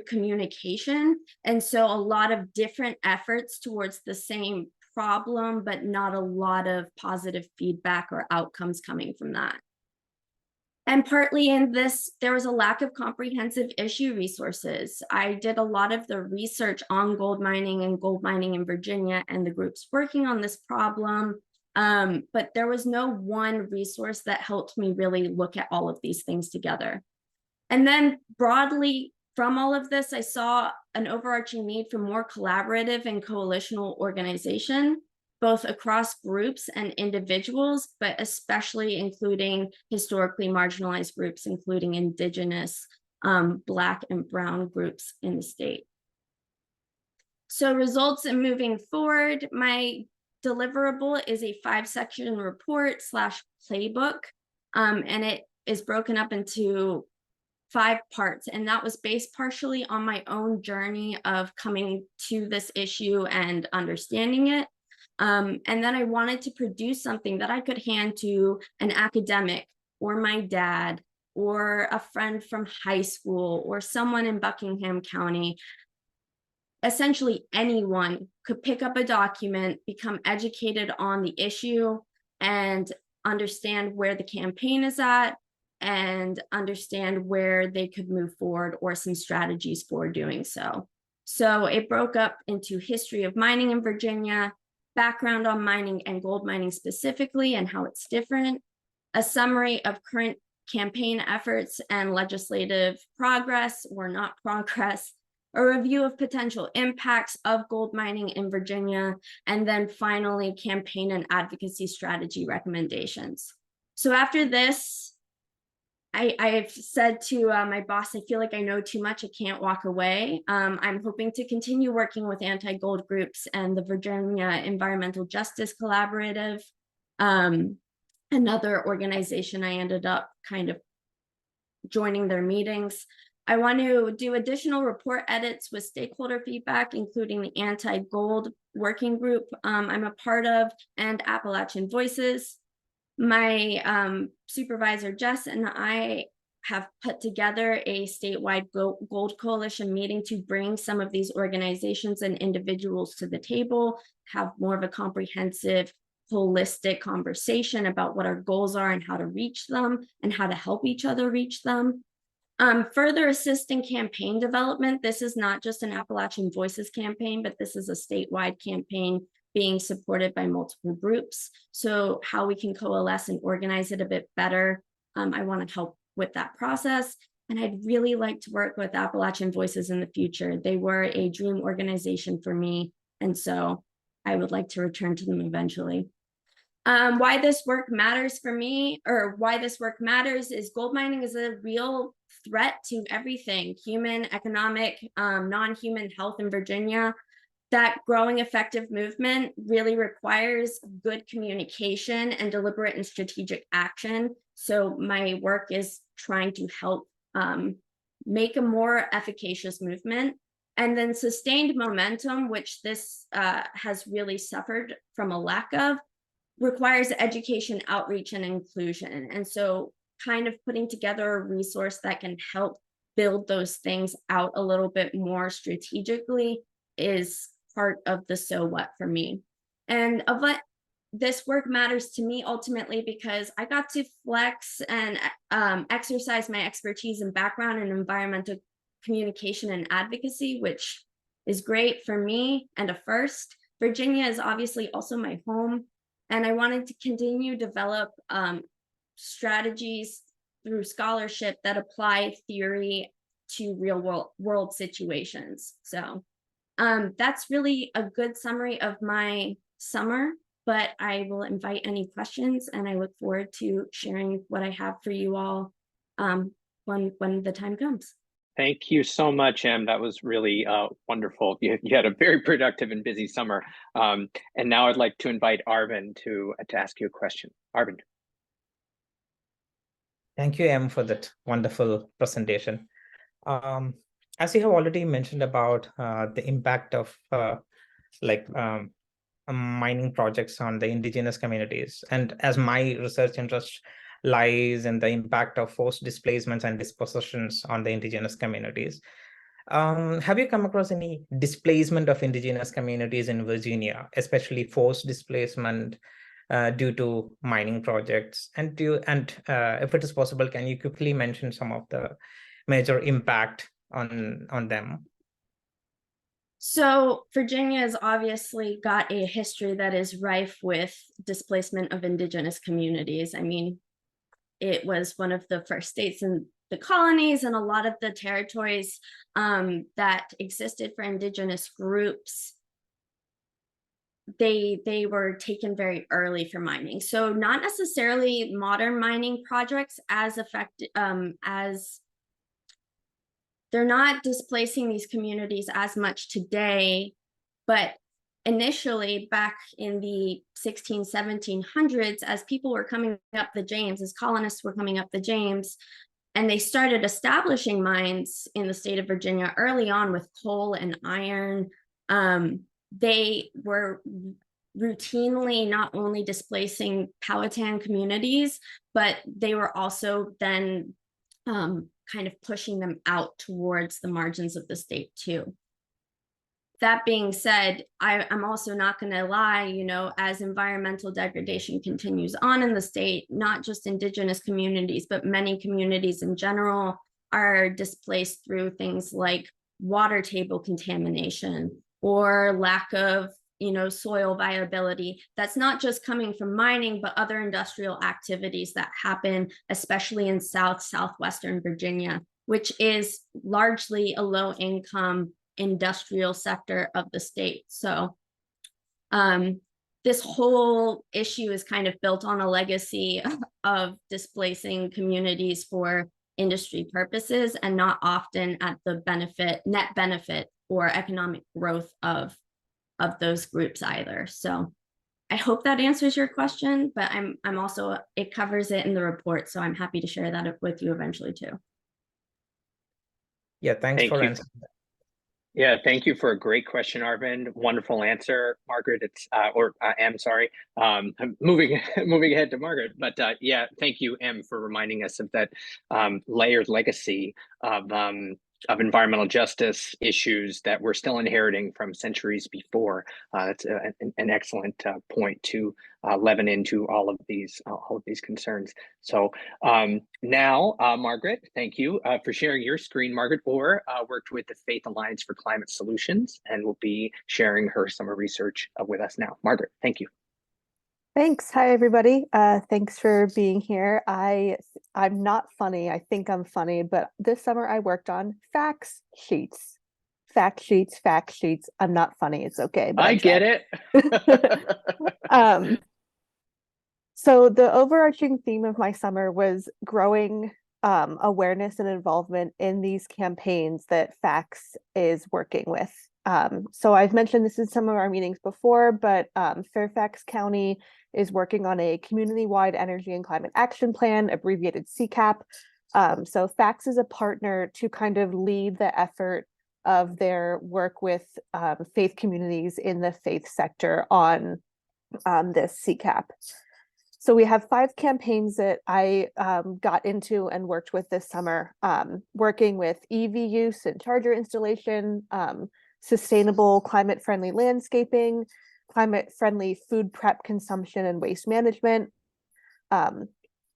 communication. And so a lot of different efforts towards the same problem, but not a lot of positive feedback or outcomes coming from that. And partly in this, there was a lack of comprehensive issue resources. I did a lot of the research on gold mining in Virginia and the groups working on this problem. But there was no one resource that helped me really look at all of these things together. And then broadly from all of this, I saw an overarching need for more collaborative and coalitional organization, both across groups and individuals, but especially including historically marginalized groups, including Indigenous, Black and Brown groups in the state. So results in moving forward, my deliverable is a 5-section report / playbook, and it is broken up into 5 parts. And that was based partially on my own journey of coming to this issue and understanding it. And then I wanted to produce something that I could hand to an academic or my dad or a friend from high school or someone in Buckingham County. Essentially anyone could pick up a document, become educated on the issue, and understand where the campaign is at, and understand where they could move forward or some strategies for doing so. So it broke up into history of mining in Virginia, background on mining and gold mining specifically and how it's different, a summary of current campaign efforts and legislative progress or not progress, a review of potential impacts of gold mining in Virginia, and then finally campaign and advocacy strategy recommendations. So after this, I've said to my boss, I feel like I know too much, I can't walk away. I'm hoping to continue working with anti-gold groups and the Virginia Environmental Justice Collaborative, another organization I ended up kind of joining their meetings. I want to do additional report edits with stakeholder feedback, including the anti-gold working group I'm a part of and Appalachian Voices. My supervisor, Jess, and I have put together a statewide Gold Coalition meeting to bring some of these organizations and individuals to the table, have more of a comprehensive, holistic conversation about what our goals are and how to reach them and how to help each other reach them. Further assist in campaign development. This is not just an Appalachian Voices campaign, but this is a statewide campaign being supported by multiple groups. So how we can coalesce and organize it a bit better, I want to help with that process. And I'd really like to work with Appalachian Voices in the future. They were a dream organization for me. And so I would like to return to them eventually. Why this work matters for me, or why this work matters, is gold mining is a real threat to everything, human, economic, non-human health in Virginia. That growing effective movement really requires good communication and deliberate and strategic action. So my work is trying to help make a more efficacious movement. And then sustained momentum, which this has really suffered from a lack of, requires education, outreach, and inclusion. And so kind of putting together a resource that can help build those things out a little bit more strategically is part of the so what for me. And of what this work matters to me ultimately because I got to flex and exercise my expertise and background in environmental communication and advocacy, which is great for me and a first. Virginia is obviously also my home, and I wanted to continue to develop strategies through scholarship that apply theory to real world situations. So that's really a good summary of my summer, but I will invite any questions, and I look forward to sharing what I have for you all when the time comes. Thank you so much, Em. That was really wonderful. You had a very productive and busy summer. And now I'd like to invite Arvind to ask you a question. Arvind. Thank you, Em, for that wonderful presentation. As you have already mentioned about the impact of mining projects on the indigenous communities, and as my research interest lies in the impact of forced displacements and dispossessions on the indigenous communities, have you come across any displacement of indigenous communities in Virginia, especially forced displacement due to mining projects? And if it is possible, can you quickly mention some of the major impact on them? So Virginia has obviously got a history that is rife with displacement of indigenous communities. I mean, it was one of the first states in the colonies, and a lot of the territories that existed for indigenous groups, they were taken very early for mining. So not necessarily modern mining projects as effective as they're not displacing these communities as much today, but initially back in the 1700s, as people were coming up the James, as colonists were coming up the James, and they started establishing mines in the state of Virginia early on with coal and iron, they were routinely not only displacing Powhatan communities, but they were also then kind of pushing them out towards the margins of the state too. That being said, I'm also not going to lie, you know, as environmental degradation continues on in the state, not just indigenous communities, but many communities in general are displaced through things like water table contamination or lack of, you know, soil viability. That's not just coming from mining, but other industrial activities that happen, especially in southwestern Virginia, which is largely a low income industrial sector of the state. So this whole issue is kind of built on a legacy of displacing communities for industry purposes and not often at the net benefit or economic growth of those groups either. So I hope that answers your question, but I'm also, it covers it in the report, so I'm happy to share that with you eventually too. Yeah, thanks for answering that. Yeah, thank you for a great question, Arvind. Wonderful answer, Margaret. Em, sorry. I'm moving ahead to Margaret, but yeah, thank you, Em, for reminding us of that layered legacy of environmental justice issues that we're still inheriting from centuries before. That's an excellent point to leaven into all of these concerns. So now, Margaret, thank you for sharing your screen. Margaret Orr worked with the Faith Alliance for Climate Solutions and will be sharing her summer research with us now. Margaret, thank you. Thanks. Hi, everybody. Thanks for being here. I'm not funny. I think I'm funny, but this summer I worked on facts sheets. Fact sheets, fact sheets. I'm not funny. It's okay. But I get it. So the overarching theme of my summer was growing awareness and involvement in these campaigns that Facts is working with. So I've mentioned this in some of our meetings before, but Fairfax County is working on a community-wide energy and climate action plan, abbreviated CCAP. So Facts is a partner to kind of lead the effort of their work with faith communities in the faith sector on this CCAP. So we have 5 campaigns that I got into and worked with this summer, working with EV use and charger installation, sustainable climate-friendly landscaping, climate-friendly food prep consumption and waste management,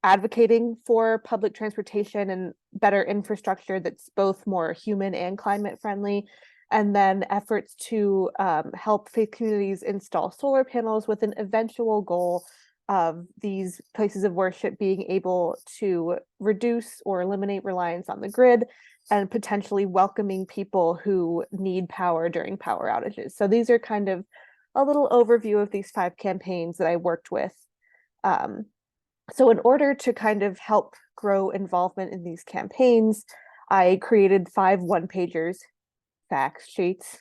advocating for public transportation and better infrastructure that's both more human and climate-friendly, and then efforts to help faith communities install solar panels with an eventual goal of these places of worship being able to reduce or eliminate reliance on the grid and potentially welcoming people who need power during power outages. So these are kind of a little overview of these 5 campaigns that I worked with. So in order to kind of help grow involvement in these campaigns, I created 5 one-pagers, facts sheets.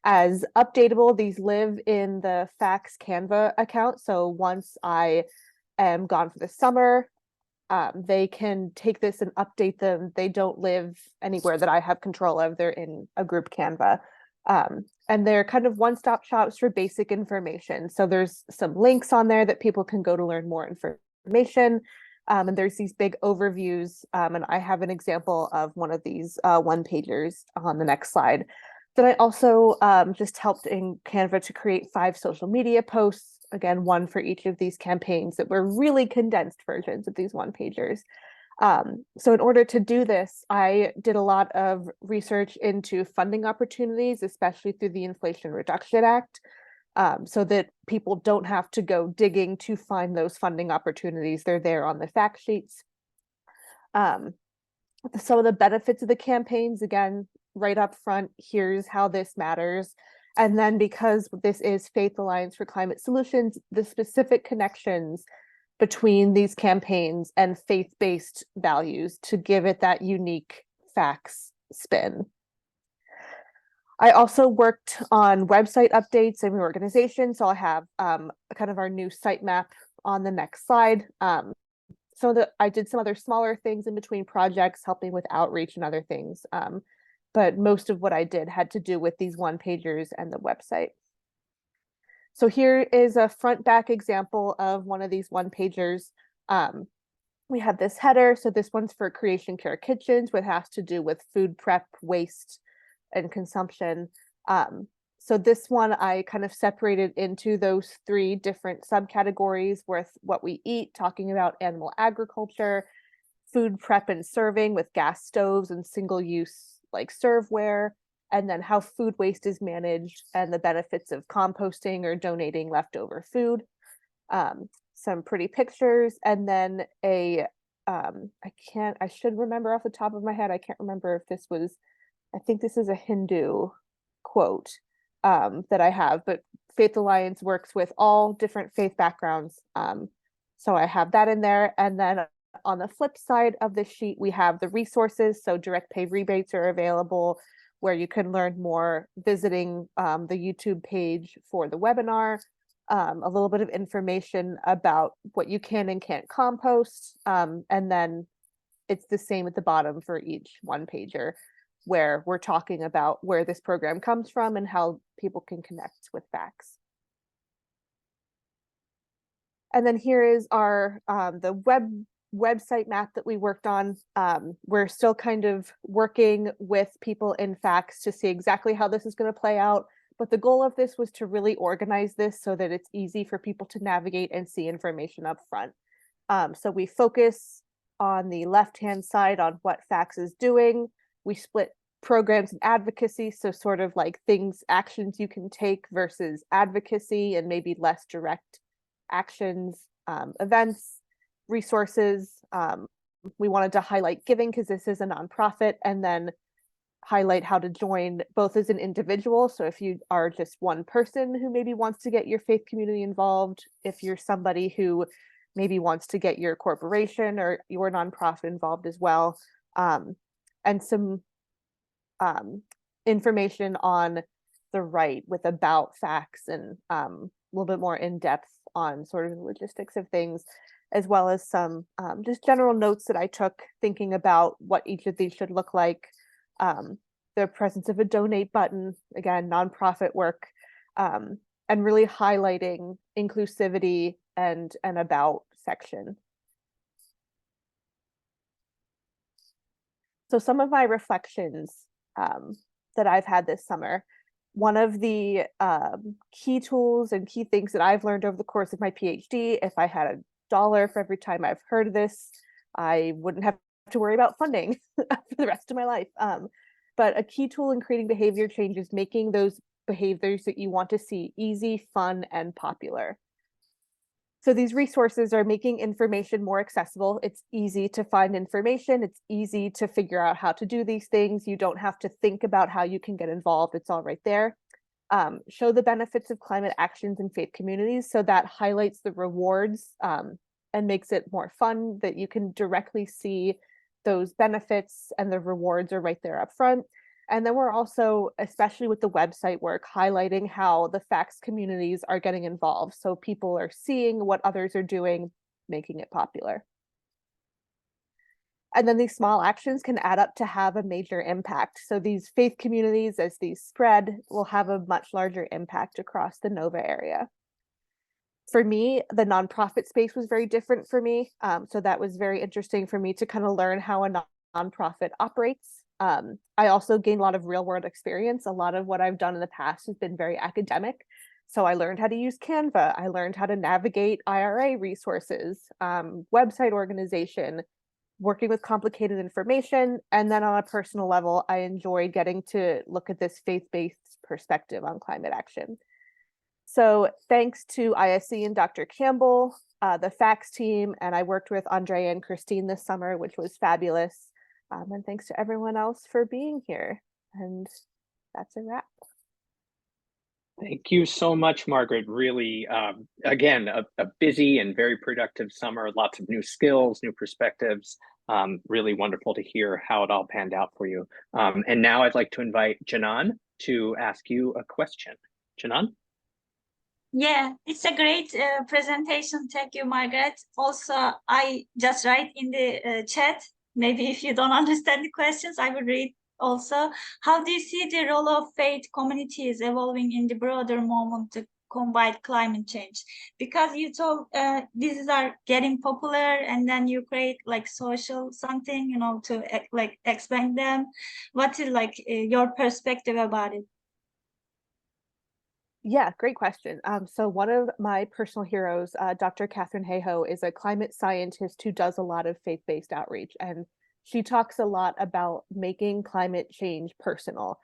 As updatable, these live in the Facts Canva account. So once I am gone for the summer, they can take this and update them. They don't live anywhere that I have control of. They're in a group Canva. And they're kind of one-stop shops for basic information. So there's some links on there that people can go to learn more information. And there's these big overviews. And I have an example of one of these one-pagers on the next slide. Then I also just helped in Canva to create 5 social media posts, again, 1 for each of these campaigns that were really condensed versions of these one-pagers. So in order to do this, I did a lot of research into funding opportunities, especially through the Inflation Reduction Act, so that people don't have to go digging to find those funding opportunities. They're there on the fact sheets. Some of the benefits of the campaigns, again, right up front, here's how this matters. And then because this is Faith Alliance for Climate Solutions, the specific connections between these campaigns and faith-based values to give it that unique facts spin. I also worked on website updates and reorganization. So I have kind of our new sitemap on the next slide. So I did some other smaller things in between projects, helping with outreach and other things. But most of what I did had to do with these one-pagers and the website. So here is a front back example of one of these one-pagers. We have this header. So this one's for Creation Care Kitchens, which has to do with food prep, waste, and consumption. So this one I kind of separated into those 3 different subcategories with what we eat, talking about animal agriculture, food prep and serving with gas stoves and single-use like serveware, and then how food waste is managed and the benefits of composting or donating leftover food. Some pretty pictures, and then I should remember off the top of my head, I can't remember if this was, I think this is a Hindu quote that I have, but Faith Alliance works with all different faith backgrounds. So I have that in there. And then on the flip side of the sheet, we have the resources. So direct pay rebates are available where you can learn more visiting the YouTube page for the webinar, a little bit of information about what you can and can't compost. And then it's the same at the bottom for each one-pager, where we're talking about where this program comes from and how people can connect with facts. And then here is our the website map that we worked on. We're still kind of working with people in facts to see exactly how this is going to play out. But the goal of this was to really organize this so that it's easy for people to navigate and see information up front. So we focus on the left-hand side on what facts is doing. We split programs and advocacy, so sort of like actions you can take versus advocacy and maybe less direct actions, events, resources. We wanted to highlight giving because this is a nonprofit, and then highlight how to join both as an individual. So if you are just one person who maybe wants to get your faith community involved, if you're somebody who maybe wants to get your corporation or your nonprofit involved as well, and some information on the right with about facts and a little bit more in depth on sort of the logistics of things, as well as some just general notes that I took thinking about what each of these should look like. The presence of a donate button, again, nonprofit work, and really highlighting inclusivity and an about section. So some of my reflections that I've had this summer, one of the key tools and key things that I've learned over the course of my PhD, if I had $1 for every time I've heard this, I wouldn't have to worry about funding for the rest of my life. But a key tool in creating behavior change is making those behaviors that you want to see easy, fun, and popular. So these resources are making information more accessible. It's easy to find information. It's easy to figure out how to do these things. You don't have to think about how you can get involved. It's all right there. Show the benefits of climate actions in faith communities. So that highlights the rewards and makes it more fun, that you can directly see those benefits and the rewards are right there up front. And then we're also, especially with the website work, highlighting how the facts communities are getting involved. So people are seeing what others are doing, making it popular. And then these small actions can add up to have a major impact. So these faith communities, as these spread, will have a much larger impact across the Nova area. For me, the nonprofit space was very different for me. So that was very interesting for me to kind of learn how a nonprofit operates. I also gained a lot of real world experience. A lot of what I've done in the past has been very academic. So I learned how to use Canva. I learned how to navigate IRA resources, website organization, working with complicated information. And then on a personal level, I enjoyed getting to look at this faith-based perspective on climate action. So thanks to ISE and Dr. Campbell, the FACTS team, and I worked with Andrea and Christine this summer, which was fabulous. And thanks to everyone else for being here. And that's a wrap. Thank you so much, Margaret. Really, again, a busy and very productive summer, lots of new skills, new perspectives. Really wonderful to hear how it all panned out for you. And now I'd like to invite Janan to ask you a question. Janan? Yeah, it's a great presentation. Thank you, Margaret. Also, I just write in the chat. Maybe if you don't understand the questions, I will read also. How do you see the role of faith communities evolving in the broader movement to combat climate change? Because you told these are getting popular, and then you create like social something, you know, to like explain them. What is like your perspective about it? Yeah, great question. So one of my personal heroes, Dr. Catherine Hayhoe, is a climate scientist who does a lot of faith-based outreach, and she talks a lot about making climate change personal.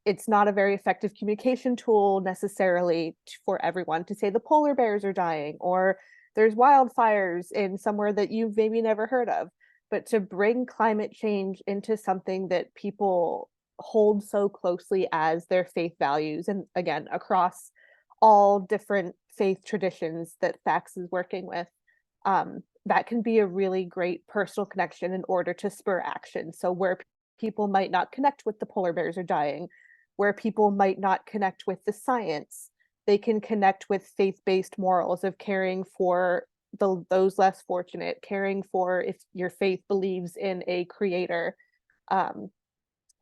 It's not a very effective communication tool necessarily for everyone to say the polar bears are dying or there's wildfires in somewhere that you've maybe never heard of, but to bring climate change into something that people hold so closely as their faith values, and again across all different faith traditions that FACTS is working with, that can be a really great personal connection in order to spur action. So where people might not connect with the polar bears are dying, where people might not connect with the science, they can connect with faith-based morals of caring for those less fortunate, caring for if your faith believes in a creator.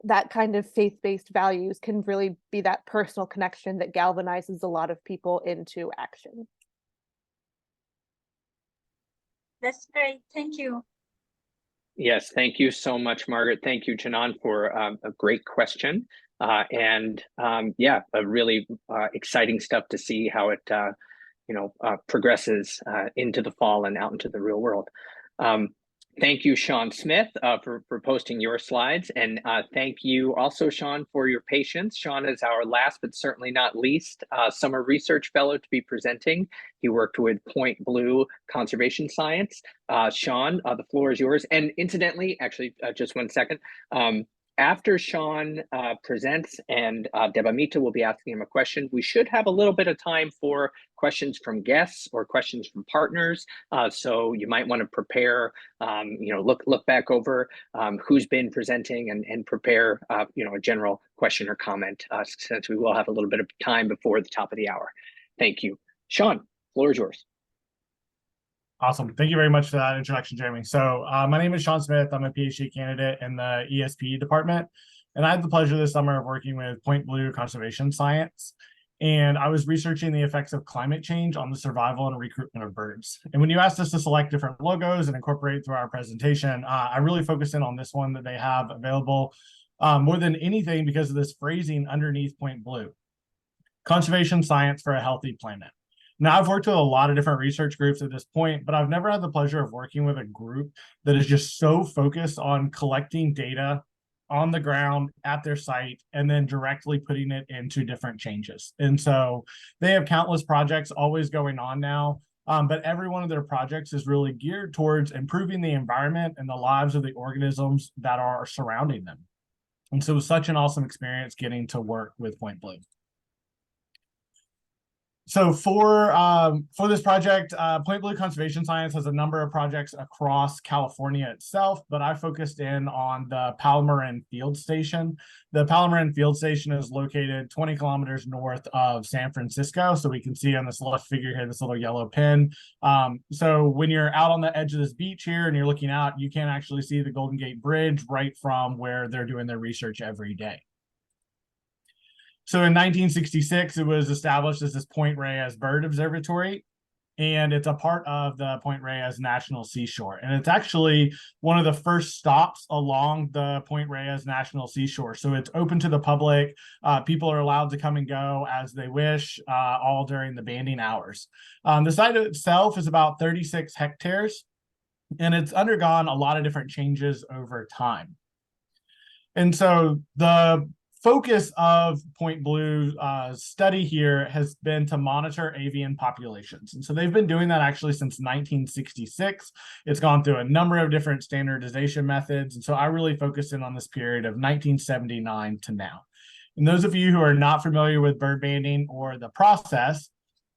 That kind of faith-based values can really be that personal connection that galvanizes a lot of people into action. That's great. Thank you. Yes, thank you so much, Margaret. Thank you, Janan, for a great question. Yeah, a really exciting stuff to see how it progresses into the fall and out into the real world. Thank you, Sean Smith, for posting your slides. And thank you also, Sean, for your patience. Sean is our last but certainly not least summer research fellow to be presenting. He worked with Point Blue Conservation Science. Sean, the floor is yours. And incidentally, actually, just 1 second. After Sean presents and Debamita will be asking him a question, we should have a little bit of time for questions from guests or questions from partners. So you might want to prepare, look back over who's been presenting and prepare, a general question or comment since we will have a little bit of time before the top of the hour. Thank you. Sean, floor is yours. Awesome. Thank you very much for that introduction, Jeremy. So my name is Sean Smith. I'm a PhD candidate in the ESP department. And I had the pleasure this summer of working with Point Blue Conservation Science. And I was researching the effects of climate change on the survival and recruitment of birds. And when you asked us to select different logos and incorporate through our presentation, I really focused in on this one that they have available more than anything because of this phrasing underneath Point Blue: conservation science for a healthy planet. Now, I've worked with a lot of different research groups at this point, but I've never had the pleasure of working with a group that is just so focused on collecting data on the ground at their site and then directly putting it into different changes. And so they have countless projects always going on now, but every one of their projects is really geared towards improving the environment and the lives of the organisms that are surrounding them. And so it was such an awesome experience getting to work with Point Blue. So for this project, Point Blue Conservation Science has a number of projects across California itself, but I focused in on the Palomar Field Station. The Palomar Field Station is located 20 kilometers north of San Francisco. So we can see on this left figure here, this little yellow pin. So when you're out on the edge of this beach here and you're looking out, you can actually see the Golden Gate Bridge right from where they're doing their research every day. So in 1966, it was established as this Point Reyes Bird Observatory, and it's a part of the Point Reyes National Seashore. And it's actually one of the first stops along the Point Reyes National Seashore. So it's open to the public. People are allowed to come and go as they wish, all during the banding hours. The site itself is about 36 hectares, and it's undergone a lot of different changes over time. And so the focus of Point Blue study here has been to monitor avian populations. And so they've been doing that actually since 1966. It's gone through a number of different standardization methods. And so I really focused in on this period of 1979 to now. And those of you who are not familiar with bird banding or the process,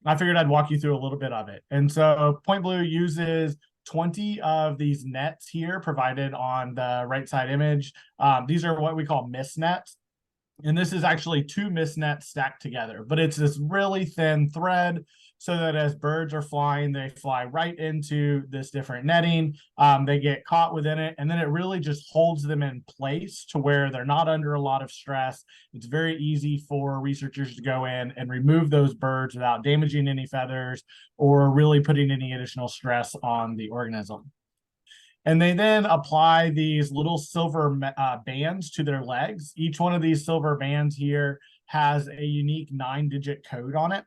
I figured I'd walk you through a little bit of it. And so Point Blue uses 20 of these nets here provided on the right side image. These are what we call mist nets. And this is actually 2 mist nets stacked together, but it's this really thin thread so that as birds are flying, they fly right into this different netting. They get caught within it, and then it really just holds them in place to where they're not under a lot of stress. It's very easy for researchers to go in and remove those birds without damaging any feathers or really putting any additional stress on the organism. And they then apply these little silver bands to their legs. Each one of these silver bands here has a unique 9-digit code on it.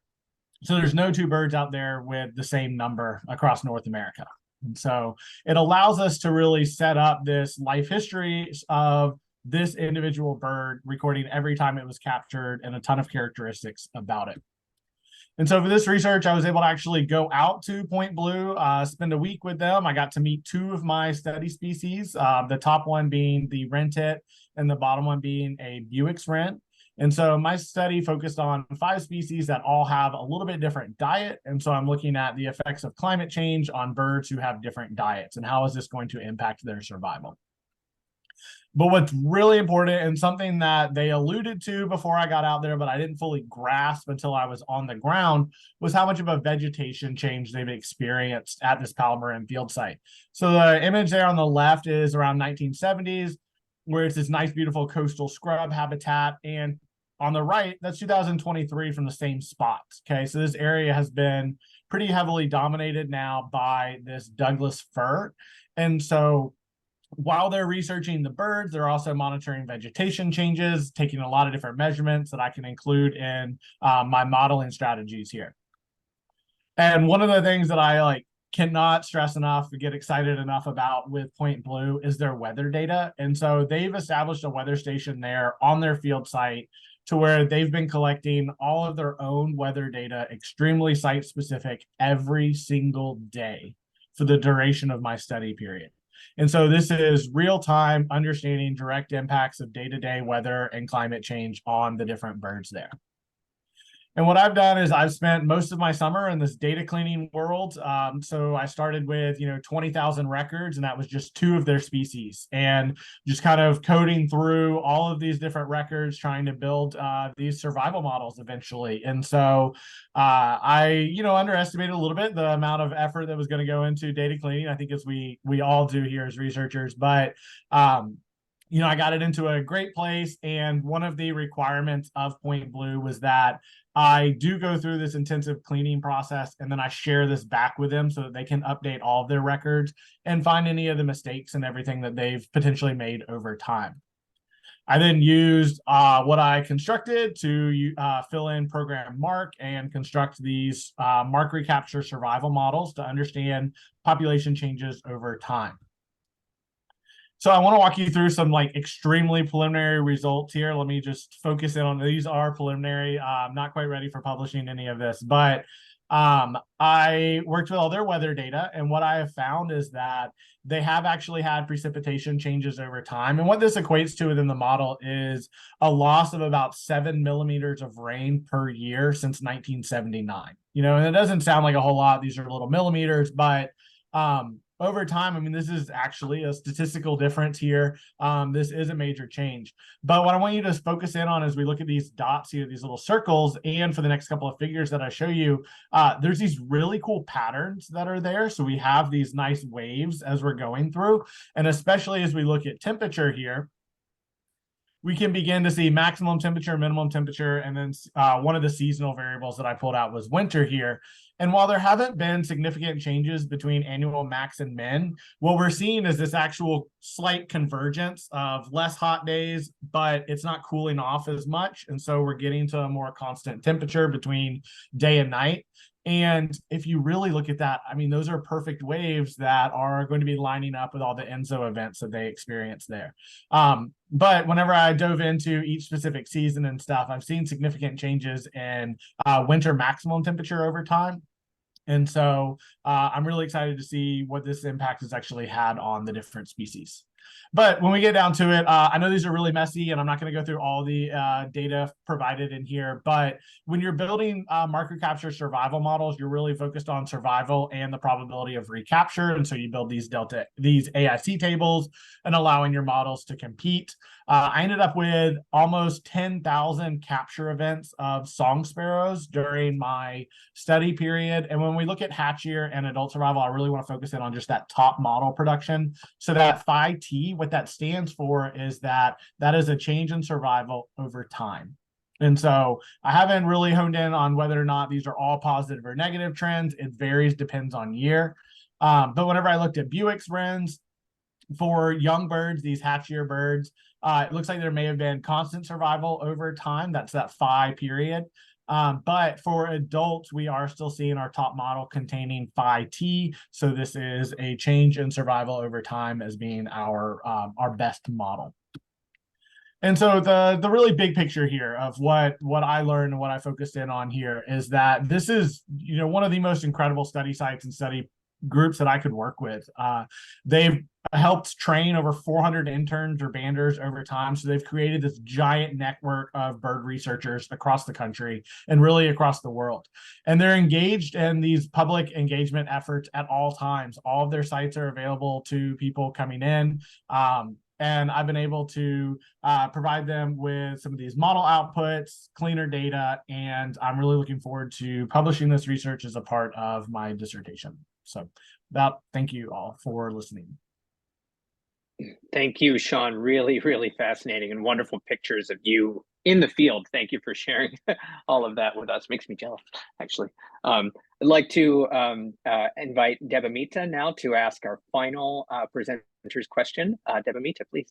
So there's no 2 birds out there with the same number across North America. And so it allows us to really set up this life history of this individual bird, recording every time it was captured and a ton of characteristics about it. And so for this research, I was able to actually go out to Point Blue, spend a week with them. I got to meet 2 of my study species, the top one being the wren-tit and the bottom one being a Buick's wren. And so my study focused on 5 species that all have a little bit different diet. And so I'm looking at the effects of climate change on birds who have different diets and how is this going to impact their survival. But what's really important, and something that they alluded to before I got out there, but I didn't fully grasp until I was on the ground, was how much of a vegetation change they've experienced at this Palomar field site. So the image there on the left is around 1970s, where it's this nice, beautiful coastal scrub habitat. And on the right, that's 2023 from the same spot. Okay, so this area has been pretty heavily dominated now by this Douglas fir. And so while they're researching the birds, they're also monitoring vegetation changes, taking a lot of different measurements that I can include in my modeling strategies here. And one of the things that I cannot stress enough, get excited enough about with Point Blue is their weather data. And so they've established a weather station there on their field site to where they've been collecting all of their own weather data, extremely site specific, every single day for the duration of my study period. And so this is real-time understanding direct impacts of day-to-day weather and climate change on the different birds there. And what I've done is I've spent most of my summer in this data cleaning world. So I started with, 20,000 records, and that was just 2 of their species, and just kind of coding through all of these different records, trying to build these survival models eventually. And so I, underestimated a little bit the amount of effort that was going to go into data cleaning. I think as we all do here as researchers, but I got it into a great place. And one of the requirements of Point Blue was that I do go through this intensive cleaning process, and then I share this back with them so that they can update all of their records and find any of the mistakes and everything that they've potentially made over time. I then used what I constructed to fill in program MARC and construct these MARC recapture survival models to understand population changes over time. So I want to walk you through some extremely preliminary results here. Let me just focus in on these are preliminary. I'm not quite ready for publishing any of this, but I worked with all their weather data, and what I have found is that they have actually had precipitation changes over time. And what this equates to within the model is a loss of about 7 millimeters of rain per year since 1979. And it doesn't sound like a whole lot. These are little millimeters, but over time, this is actually a statistical difference here. This is a major change. But what I want you to focus in on as we look at these dots here, these little circles, and for the next couple of figures that I show you, there's these really cool patterns that are there. So we have these nice waves as we're going through. And especially as we look at temperature here, we can begin to see maximum temperature, minimum temperature, and then one of the seasonal variables that I pulled out was winter here. And while there haven't been significant changes between annual max and min, what we're seeing is this actual slight convergence of less hot days, but it's not cooling off as much. And so we're getting to a more constant temperature between day and night. And if you really look at that, those are perfect waves that are going to be lining up with all the ENSO events that they experience there. But whenever I dove into each specific season and stuff, I've seen significant changes in winter maximum temperature over time. And so I'm really excited to see what this impact has actually had on the different species. But when we get down to it, I know these are really messy, and I'm not going to go through all the data provided in here. But when you're building MARC recapture survival models, you're really focused on survival and the probability of recapture. And so you build these AIC tables and allowing your models to compete. I ended up with almost 10,000 capture events of song sparrows during my study period. And when we look at hatch year and adult survival, I really want to focus in on just that top model production. So that phi-T, what that stands for is that is a change in survival over time. And so I haven't really honed in on whether or not these are all positive or negative trends. It varies, depends on year. But whenever I looked at Buick's wrens for young birds, these hatch year birds, it looks like there may have been constant survival over time. That's that phi period. But for adults, we are still seeing our top model containing phi-T. So this is a change in survival over time as being our best model. And so the really big picture here of what I learned and what I focused in on here is that this is, one of the most incredible study sites and study groups that I could work with. They've helped train over 400 interns or banders over time. So they've created this giant network of bird researchers across the country and really across the world. And they're engaged in these public engagement efforts at all times. All of their sites are available to people coming in. And I've been able to provide them with some of these model outputs, cleaner data, and I'm really looking forward to publishing this research as a part of my dissertation. So thank you all for listening. Thank you, Sean. Really, really fascinating and wonderful pictures of you in the field. Thank you for sharing all of that with us. Makes me jealous, actually. I'd like to invite Devamita now to ask our final presenter's question. Devamita, please.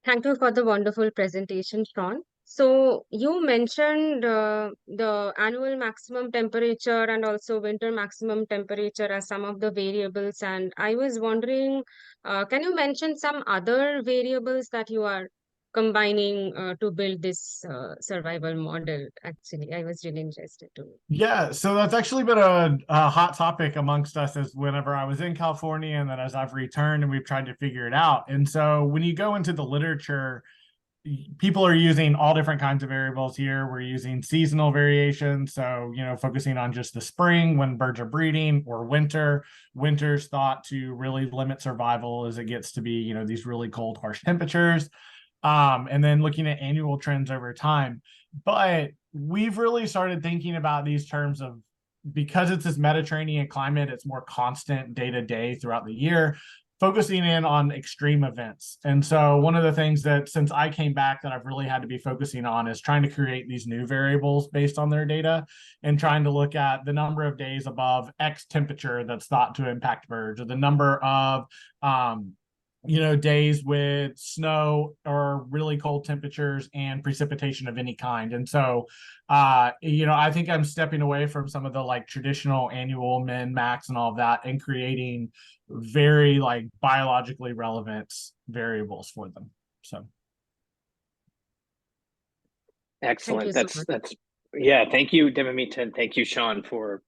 Thank you for the wonderful presentation, Sean. So you mentioned the annual maximum temperature and also winter maximum temperature as some of the variables. And I was wondering, can you mention some other variables that you are combining to build this survival model? Actually, I was really interested to know. Yeah, so that's actually been a hot topic amongst us as whenever I was in California and then as I've returned and we've tried to figure it out. And so when you go into the literature, people are using all different kinds of variables here. We're using seasonal variation. So, focusing on just the spring when birds are breeding, or winter. Winter's thought to really limit survival as it gets to be, these really cold, harsh temperatures. And then looking at annual trends over time. But we've really started thinking about these terms of, because it's this Mediterranean climate, it's more constant day to day throughout the year, focusing in on extreme events. And so one of the things that since I came back that I've really had to be focusing on is trying to create these new variables based on their data and trying to look at the number of days above X temperature that's thought to impact birds, or the number of days with snow or really cold temperatures and precipitation of any kind. And so, I think I'm stepping away from some of the like traditional annual min, max, and all of that, and creating very like biologically relevant variables for them. So. Excellent. Thank you so That's yeah. Thank you, Devamita, and thank you, Sean, for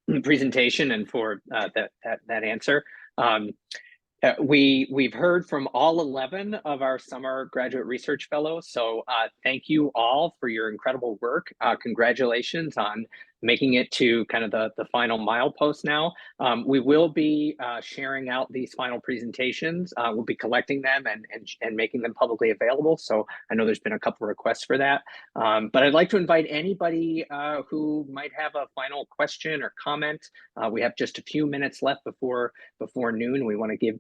the presentation and for that answer. We've heard from all 11 of our summer graduate research fellows. So thank you all for your incredible work. Congratulations on making it to kind of the final milepost now. We will be sharing out these final presentations. We'll be collecting them and making them publicly available. So I know there's been a couple of requests for that. But I'd like to invite anybody who might have a final question or comment. We have just a few minutes left before noon. We want to give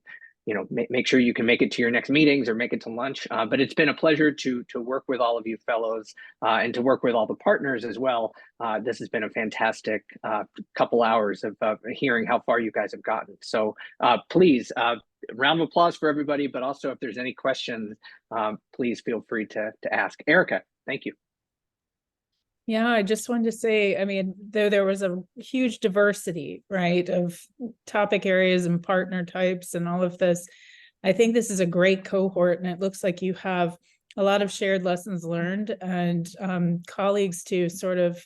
make sure you can make it to your next meetings or make it to lunch. But it's been a pleasure to work with all of you fellows and to work with all the partners as well. This has been a fantastic couple hours of hearing how far you guys have gotten. So please, round of applause for everybody, but also if there's any questions, please feel free to ask. Erica, thank you. Yeah, I just wanted to say, I mean, there was a huge diversity, right, of topic areas and partner types and all of this. I think this is a great cohort, and it looks like you have a lot of shared lessons learned and colleagues to sort of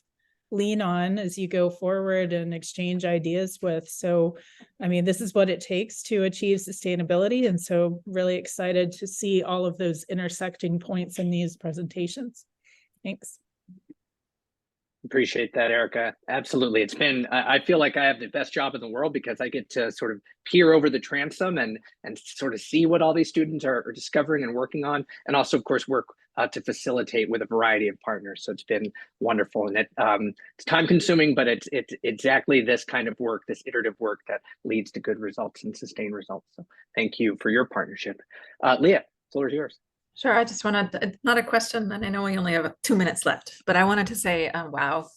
lean on as you go forward and exchange ideas with. So, I mean, this is what it takes to achieve sustainability. And so really excited to see all of those intersecting points in these presentations. Thanks. Appreciate that, Erica. Absolutely. It's been, I feel like I have the best job in the world because I get to sort of peer over the transom and sort of see what all these students are discovering and working on. And also, of course, work to facilitate with a variety of partners. So it's been wonderful. And it's time consuming, but it's exactly this kind of work, this iterative work that leads to good results and sustained results. So thank you for your partnership. Leah, the floor is yours. Sure. I just wanted, not a question, and I know we only have 2 minutes left, but I wanted to say, wow,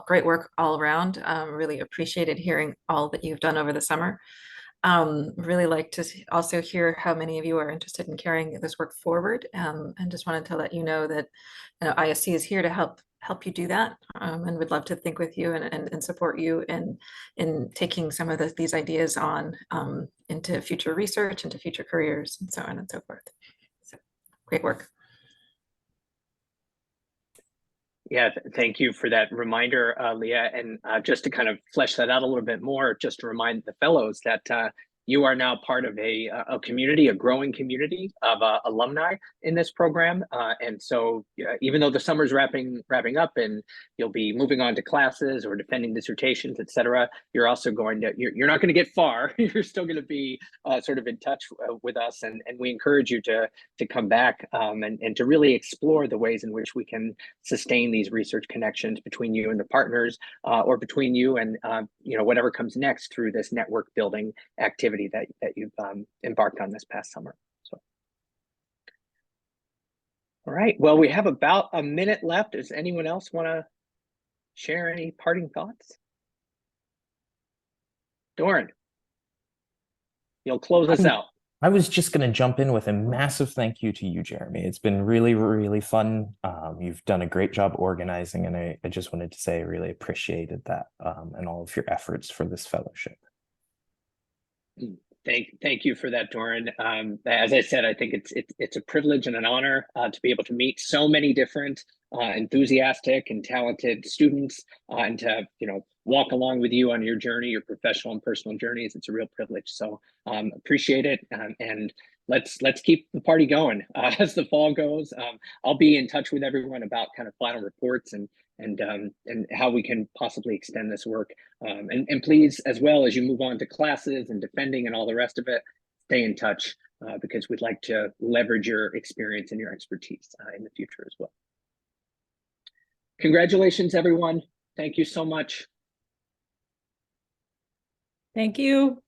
great work all around. Really appreciated hearing all that you've done over the summer. Really like to also hear how many of you are interested in carrying this work forward, and just wanted to let you know that ISE is here to help you do that, and would love to think with you and support you in taking some of these ideas on into future research, into future careers, and so on and so forth. Great work. Yeah, thank you for that reminder, Leah. And just to kind of flesh that out a little bit more, just to remind the fellows that you are now part of a community, a growing community of alumni in this program. And so even though the summer's wrapping up and you'll be moving on to classes or defending dissertations, et cetera, you're also going to, you're not going to get far. You're still going to be sort of in touch with us. And we encourage you to come back and to really explore the ways in which we can sustain these research connections between you and the partners, or between you and whatever comes next through this network building activity that you've embarked on this past summer. So, all right, well, we have about a minute left. Does anyone else want to share any parting thoughts? Doran, you'll close us out. I was just going to jump in with a massive thank you to you, Jeremy. It's been really, really fun. You've done a great job organizing, and I just wanted to say I really appreciated that and all of your efforts for this fellowship. Thank you for that, Doran. As I said, I think it's a privilege and an honor to be able to meet so many different enthusiastic and talented students and to walk along with you on your journey, your professional and personal journeys. It's a real privilege. So appreciate it, and let's keep the party going as the fall goes. I'll be in touch with everyone about kind of final reports and how we can possibly extend this work. And please, as well as you move on to classes and defending and all the rest of it, stay in touch because we'd like to leverage your experience and your expertise in the future as well. Congratulations, everyone. Thank you so much. Thank you.